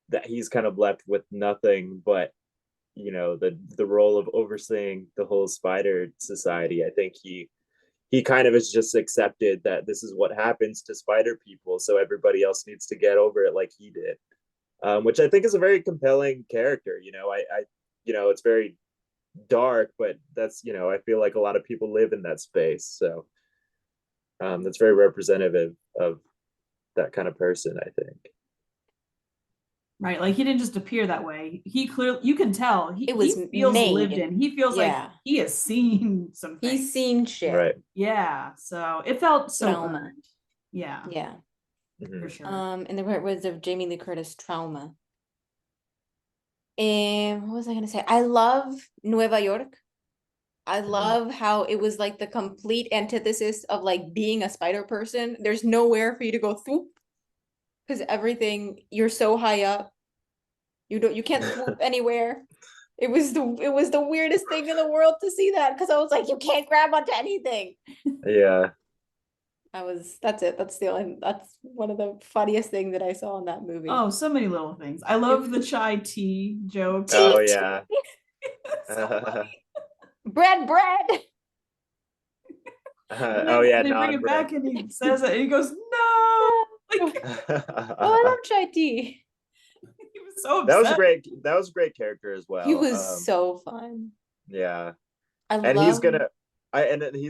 that he's kind of left with nothing but, the role of overseeing the whole spider society. I think he kind of has just accepted that this is what happens to spider people, so everybody else needs to get over it like he did, which I think is a very compelling character. It's very dark, but that's I feel like a lot of people live in that space, so that's very representative of that kind of person, I think. Right. Like he didn't just appear that way. He clearly, you can tell It was he feels lived made. in. He feels like Yeah. he has seen some things. He's seen shit. Right. Yeah. So it felt so Trauma. earned. Yeah, Yeah. for sure. In the words of Jamie Lee Curtis, trauma. And what was I gonna say? I love Nueva York. I love how it was like the complete antithesis of like being a spider person. There's nowhere for you to go through because everything you're so high up. You can't swoop anywhere. It was the weirdest thing in the world to see that because I was like, you can't grab onto anything. Yeah. That's it. That's one of the funniest things that I saw in that movie. Oh, so many little things. I love the chai tea joke. Oh yeah. So funny. Bread. Oh yeah, They bring it non-bread. back and he says it and he goes, no. Like, Oh, I love chai tea. he was so That was a upset. great character as well. He was so fun. Yeah. I And love he's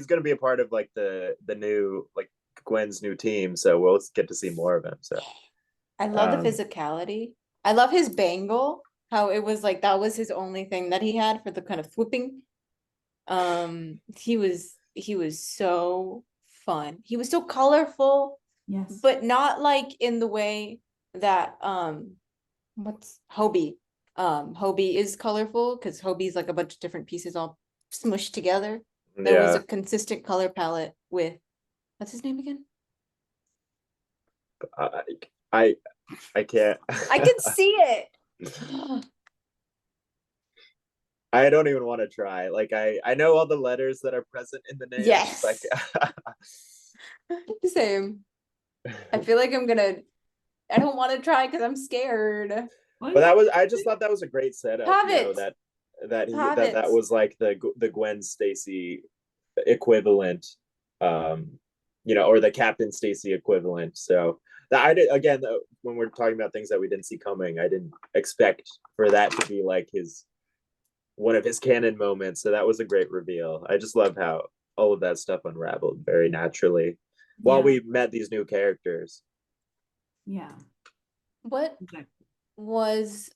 gonna be a part of like the new like Gwen's new team, so we'll get to see more of him. So the physicality. I love his bangle, how it was like that was his only thing that he had for the kind of swooping. He was so fun. He was so colorful, Yes. but not like in the way that what's Hobie. Hobie is colorful because Hobie's like a bunch of different pieces all smushed together. There was a consistent color palette with what's his name again? I can't. I can see it. I don't even want to try. Like I know all the letters that are present in the name. Yes. Like Same. I feel like I don't want to try because I'm scared. But I just thought that was a great setup. Have you know, it. that was like the Gwen Stacy equivalent, or the Captain Stacy equivalent. So that I did again when we're talking about things that we didn't see coming, I didn't expect for that to be like one of his canon moments. So that was a great reveal. I just love how all of that stuff unraveled very naturally while we met these new characters. Yeah. What was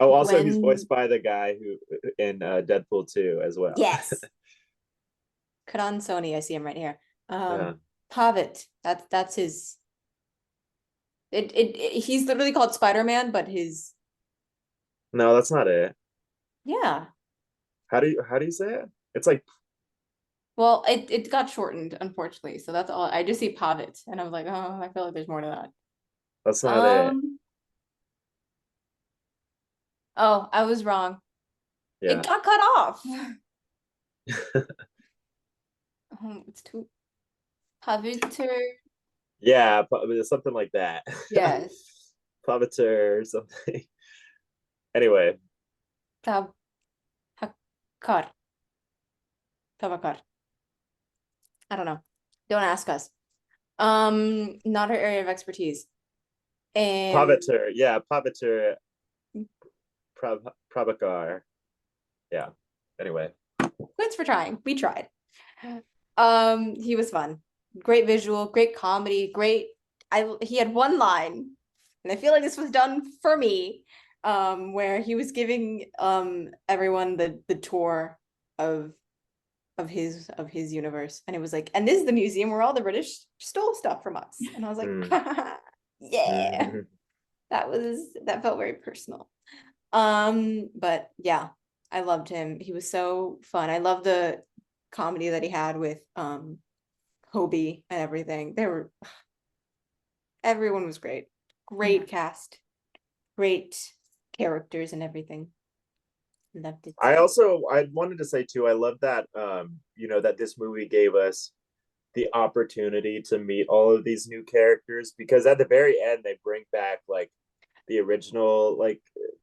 Oh, also Gwen... he's voiced by the guy who in Deadpool 2 as well. Yes. Karan Sony, I see him right here. Yeah. Pavitt. That's his. He's literally called Spider-Man, but his. No, that's not it. Yeah. How do you say it? It's like. Well, it got shortened, unfortunately. So that's all. I just see Pavitt, and I was like, oh, I feel like there's more to that. That's not it. Oh, I was wrong. Yeah. It got cut off. It's too Paviter. Yeah, something like that. Yes. Paviter or something. Anyway. Tabakar. I don't know. Don't ask us. Not our area of expertise. And Paviter. Yeah, Paviter. Prabhakar. Yeah. Anyway. thanks for trying. We tried. He was fun. Great visual, great comedy, he had one line, and I feel like this was done for me, where he was giving everyone the tour of his universe, and it was like, and this is the museum where all the British stole stuff from us. And I was like, yeah. That felt very personal. But yeah, I loved him. He was so fun. I love the comedy that he had with Hobie and everything. Everyone was great. Great cast. Great characters and everything. Loved it. I wanted to say too, I love that that this movie gave us the opportunity to meet all of these new characters, because at the very end they bring back like the original like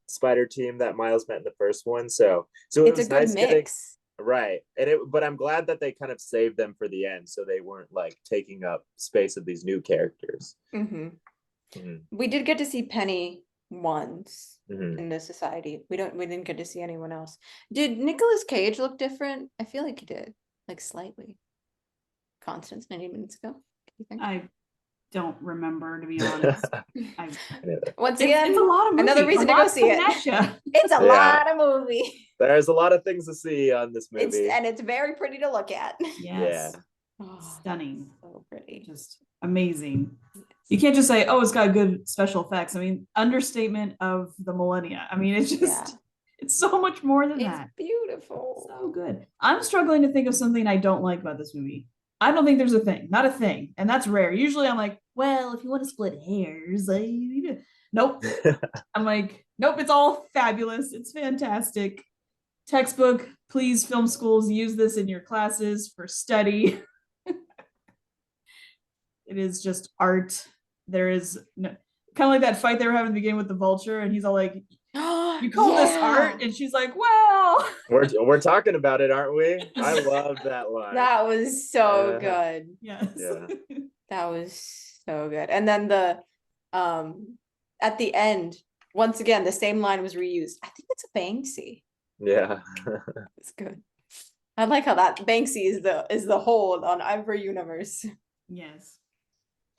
Spider team that Miles met in the first one. So it's a good mix. Right. But I'm glad that they kind of saved them for the end, so they weren't like taking up space of these new characters. We did get to see Penny once in the society. We didn't get to see anyone else. Did Nicolas Cage look different? I feel like he did, like slightly. Constance 90 minutes ago. What do you think? don't remember, to be honest. Once again, it's a lot of movie. another reason to go see it. It's a lot of movie. There's a lot of things to see on this movie. It's very pretty to look at. Yes. Yeah. Oh, stunning. So pretty. Just amazing. You can't just say, oh, it's got good special effects. I mean, understatement of the millennia. I mean, it's just, it's so much more than that. It's beautiful. So good. I'm struggling to think of something I don't like about this movie. I don't think there's a thing, not a thing. And that's rare. Usually I'm like, well, if you want to split hairs, nope. I'm like, nope, it's all fabulous. It's fantastic. Textbook, please, film schools, use this in your classes for study. It is just art. There is no, kind of like that fight they were having at the beginning with the vulture, and he's all like, you call this art? And she's like, well, we're talking about it, aren't we? I love that line. That was so good. Yes. Yeah. That was so good. And then the at the end, once again, the same line was reused. I think it's a Banksy. Yeah. It's good. I like how that Banksy is the hold on every universe. Yes.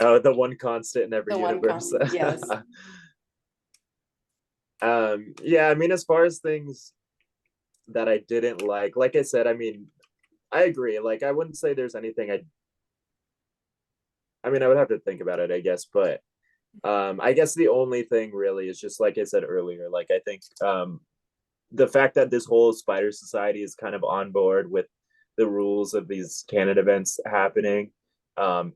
Oh, the one constant in every universe. Yes. Yeah, I mean, as far as things that I didn't like I said, I mean, I agree. Like, I wouldn't say there's anything I mean, I would have to think about it, I guess, but I guess the only thing really is just like I said earlier, like I think the fact that this whole Spider Society is kind of on board with the rules of these canon events happening.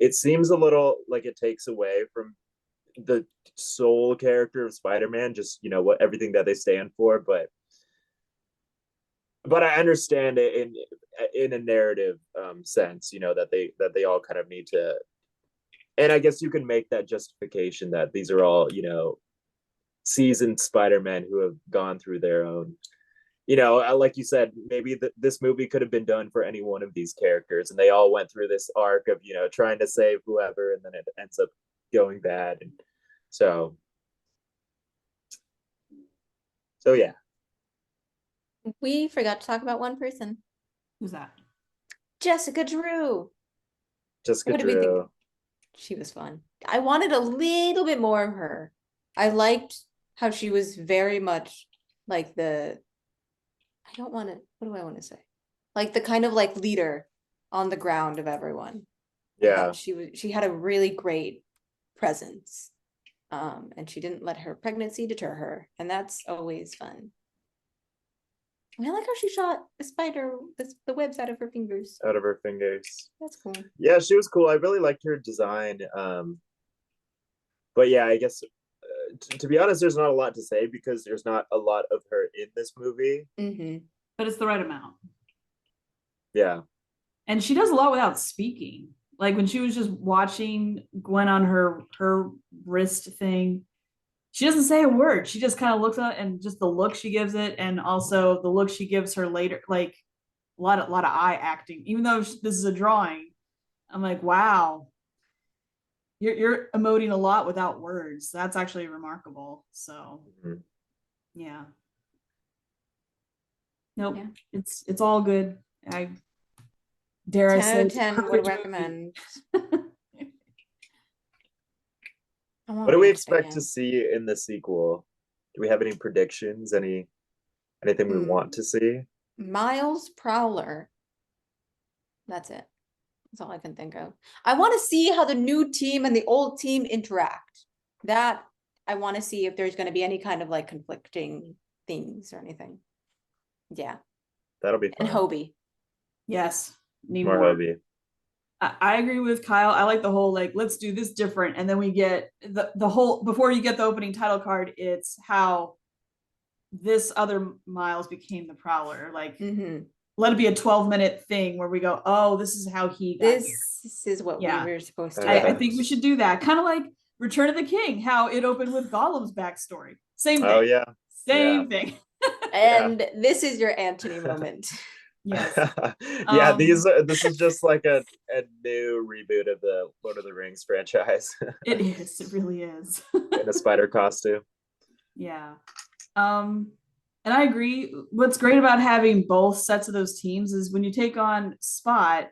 It seems a little like it takes away from the sole character of Spider-Man, just what everything that they stand for, but I understand it in a narrative sense, that they all kind of need to, and I guess you can make that justification that these are all seasoned Spider-Men who have gone through their own, like you said, maybe this movie could have been done for any one of these characters, and they all went through this arc of trying to save whoever, and then it ends up going bad, and so yeah. We forgot to talk about one person. Who's that? Jessica Drew. Jessica Drew. She was fun. I wanted a little bit more of her. I liked how she was very much like what do I want to say? Like the kind of like leader on the ground of everyone. Yeah. She had a really great presence. And she didn't let her pregnancy deter her. And that's always fun. And I like how she shot the spider, the webs out of her fingers. Out of her fingers. That's cool. Yeah, she was cool. I really liked her design. But yeah, I guess to be honest, there's not a lot to say because there's not a lot of her in this movie. Mm-hmm. But it's the right amount. Yeah. And she does a lot without speaking. Like when she was just watching Gwen on her wrist thing, she doesn't say a word. She just kind of looks at it, and just the look she gives it, and also the look she gives her later, like a lot of eye acting. Even though this is a drawing, I'm like, wow, you're emoting a lot without words. That's actually remarkable. So, yeah. Nope, yeah. It's all good. I dare I say 10 would recommend. What do we expect to see in the sequel? Do we have any predictions? Anything we want to see? Miles Prowler. That's it. That's all I can think of. I want to see how the new team and the old team interact. That I want to see if there's going to be any kind of like conflicting things or anything. Yeah. That'll be fun. And Hobie. Yes. Need more Hobie. I agree with Kyle. I like the whole like let's do this different, and then we get the whole before you get the opening title card. It's how this other Miles became the Prowler. Like let it be a 12-minute thing where we go, oh, this is how he got this here. Is what we were supposed to. I think we should do that. Kind of like Return of the King, how it opened with Gollum's backstory. Same thing. Oh yeah. Same thing. And this is your Anthony moment. Yes. Yeah, this is just like a new reboot of the Lord of the Rings franchise. It is. It really is. In a spider costume. Yeah. And I agree. What's great about having both sets of those teams is when you take on Spot,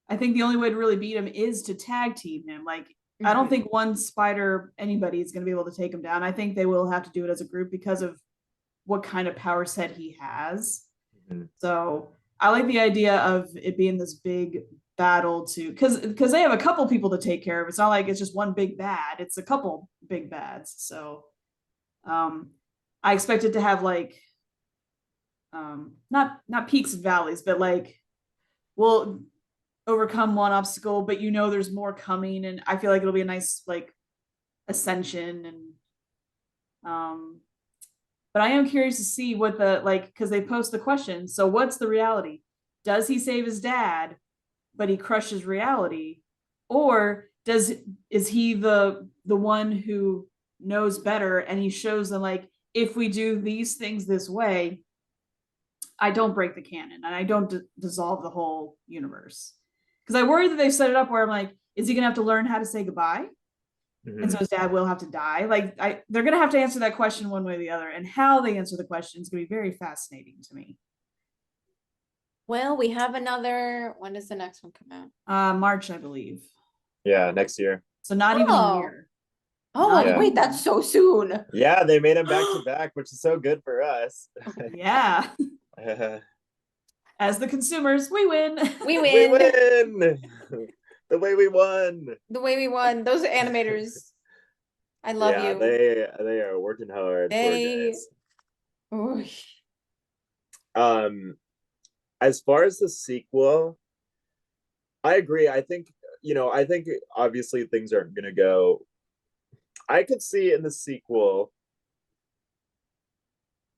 I think the only way to really beat him is to tag team him. Like I don't think one spider anybody is going to be able to take him down. I think they will have to do it as a group because of what kind of power set he has. Mhm. So I like the idea of it being this big battle to because they have a couple people to take care of. It's not like it's just one big bad. It's a couple big bads. So I expect it to have like not peaks and valleys, but like we'll overcome one obstacle, but you know there's more coming, and I feel like it'll be a nice like ascension and but I am curious to see what the like because they post the question. So what's the reality? Does he save his dad, but he crushes reality, or is he the one who knows better and he shows them like if we do these things this way, I don't break the canon and I don't dissolve the whole universe. Because I worry that they've set it up where I'm like, is he gonna have to learn how to say goodbye? And so his dad will have to die. Like they're gonna have to answer that question one way or the other, and how they answer the question is gonna be very fascinating to me. Well, we have another. When does the next one come out? March, I believe. Yeah, next year. So not even a year. Oh, Yeah. wait, that's so soon. Yeah, they made them back to back, which is so good for us. Yeah. As the consumers, we win. We We win. win. The way we won. The way we won. Those animators. I love Yeah, you. they are working hard. Poor guys. As far as the sequel, I agree. I think obviously things aren't gonna go. I could see in the sequel.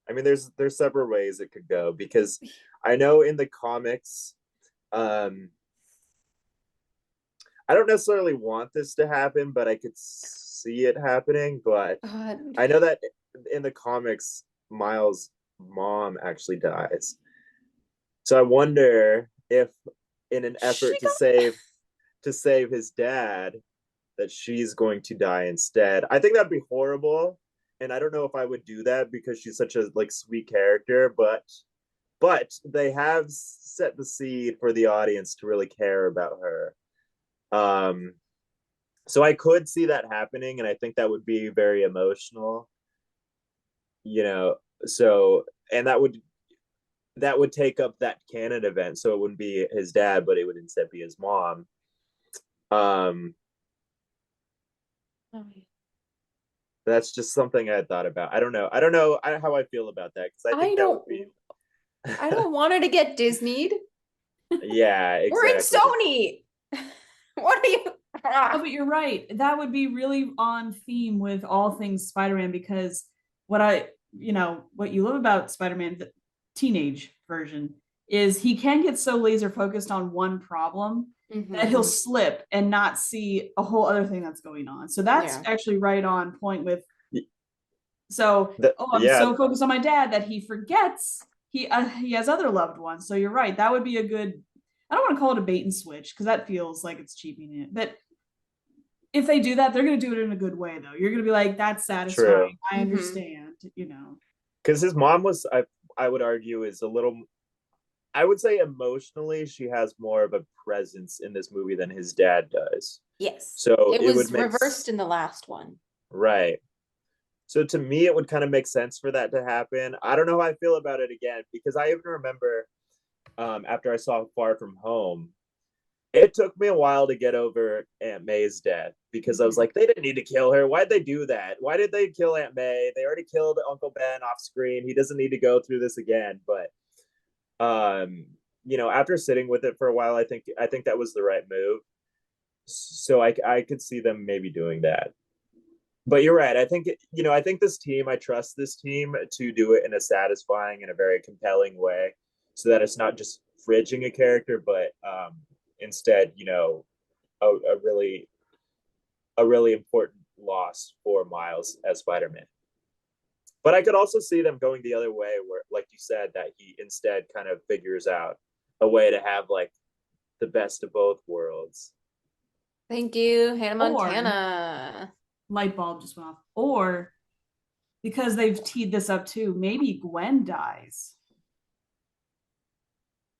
I mean, there's several ways it could go because I know in the comics, I don't necessarily want this to happen, but I could see it happening. But God. I know that in the comics, Miles' mom actually dies. So I wonder if, in an effort to save his dad, that she's going to die instead. I think that'd be horrible, and I don't know if I would do that because she's such a like sweet character. But they have set the seed for the audience to really care about her. So I could see that happening, and I think that would be very emotional. You know, so and that would take up that canon event, so it wouldn't be his dad, but it would instead be his mom. That's just something I thought about. I don't know how I feel about that because I think that would be. I don't want her to get Disneyed. Yeah, exactly. We're in Sony. What are you? Oh, but you're right. That would be really on theme with all things Spider-Man because what you love about Spider-Man, the teenage version, is he can get so laser focused on one problem that he'll slip and not see a whole other thing that's going on. So that's actually right on point with. So, I'm so focused on my dad that he forgets he has other loved ones. So you're right. That would be a good. I don't want to call it a bait and switch because that feels like it's cheaping it. But if they do that, they're going to do it in a good way, though. You're going to be like, that's satisfying. True. I understand, Because his mom was, I would argue, is a little. I would say emotionally, she has more of a presence in this movie than his dad does. Yes. So it was reversed in the last one. Right. So to me, it would kind of make sense for that to happen. I don't know how I feel about it again, because I even remember after I saw Far From Home, it took me a while to get over Aunt May's death because I was like, they didn't need to kill her. Why'd they do that? Why did they kill Aunt May? They already killed Uncle Ben off screen. He doesn't need to go through this again. But after sitting with it for a while, I think that was the right move. So I could see them maybe doing that. But you're right. I think I trust this team to do it in a satisfying and a very compelling way, so that it's not just fridging a character, but instead, a really important loss for Miles as Spider-Man. But I could also see them going the other way, where, like you said, that he instead kind of figures out a way to have like the best of both worlds. Thank you, Hannah Montana. Light bulb just went off. Or because they've teed this up too, maybe Gwen dies.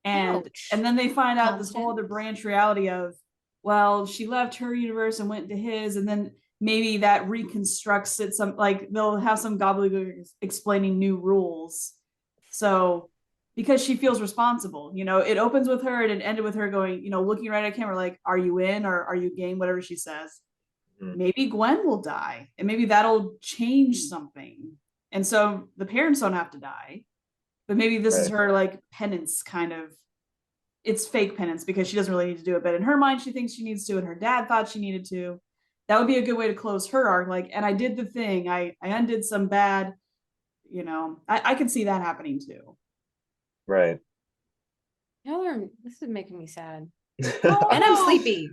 And then they find out this whole other branch reality of, well, she left her universe and went to his, and then maybe that reconstructs it. Some like they'll have some gobbledygook explaining new rules. So because she feels responsible, it opens with her and it ended with her going, looking right at camera like, "Are you in or are you game?" Whatever she says. Maybe Gwen will die, and maybe that'll change something. And so the parents don't have to die, but maybe this is her like penance kind of. It's fake penance because she doesn't really need to do it, but in her mind she thinks she needs to, and her dad thought she needed to. That would be a good way to close her arc, like, and I did the thing, I undid some bad, I could see that happening too. Right. This is making me sad. Oh, and I'm sleepy.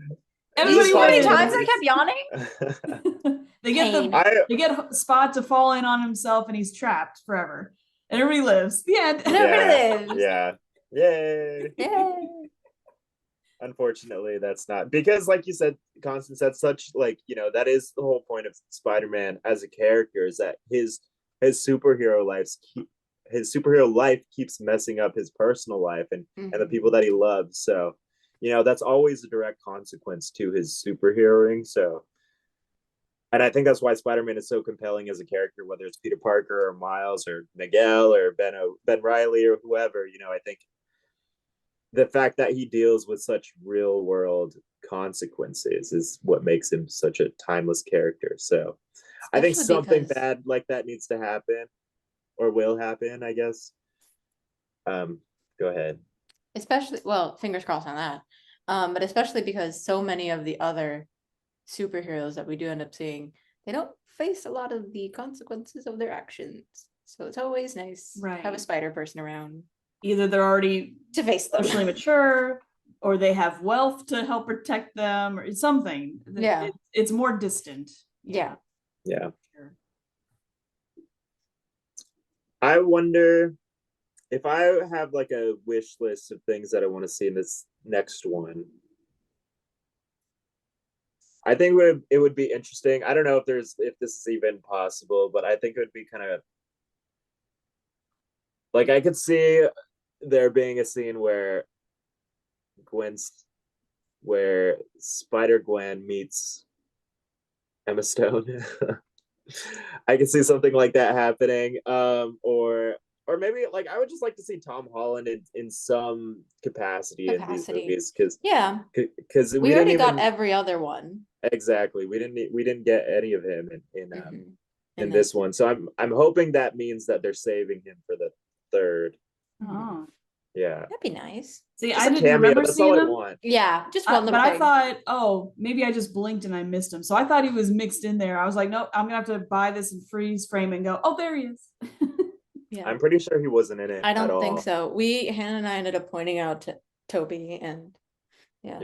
Everybody, how many wins. times I kept yawning? They get Spot to fall in on himself and he's trapped forever, and everybody lives. The end. And everybody lives. Yeah. Yay. Yay. Unfortunately, that's not, because like you said, Constance, that's such, like, that is the whole point of Spider-Man as a character, is that his superhero life keeps messing up his personal life and the people that he loves. So, that's always a direct consequence to his superheroing. So, and I think that's why Spider-Man is so compelling as a character, whether it's Peter Parker or Miles or Miguel or Ben Reilly or whoever. I think the fact that he deals with such real world consequences is what makes him such a timeless character. So I think something bad like that needs to happen, or will happen, I guess. Go ahead. Especially, well, fingers crossed on that. But especially because so many of the other superheroes that we do end up seeing, they don't face a lot of the consequences of their actions. So it's always nice to have a spider person around. Either they're already to face them, emotionally mature, or they have wealth to help protect them, or something. Yeah. It's more distant. Yeah. Yeah. I wonder if I have like a wish list of things that I want to see in this next one. I think it would be interesting. I don't know if this is even possible, but I think it would be kind of like, I could see there being a scene where Spider-Gwen meets Emma Stone. I can see something like that happening. Or maybe, like, I would just like to see Tom Holland in some capacity in these movies, because we already got every other one. Exactly, we didn't get any of him in this one. So I'm hoping that means that they're saving him for the third. Oh. Yeah, that'd be nice. See, I didn't remember seeing him. Yeah, just one little thing. I thought, maybe I just blinked and I missed him. So I thought he was mixed in there. I was like, nope, I'm gonna have to buy this and freeze frame and go, oh, there he is. Yeah, I'm pretty sure he wasn't in it. I don't think so. Hannah and I ended up pointing out to Toby and to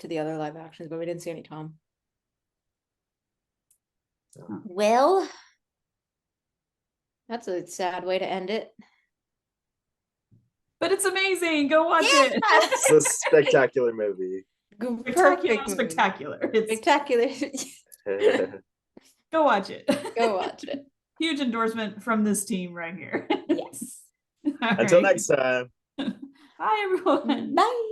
the other live actions, but we didn't see any Tom. Well, that's a sad way to end it. But it's amazing. Go watch it. It's a spectacular movie. Spectacular. It's spectacular. Go watch it. Go watch it. Huge endorsement from this team right here. Yes. Until next time. Bye, everyone. Bye.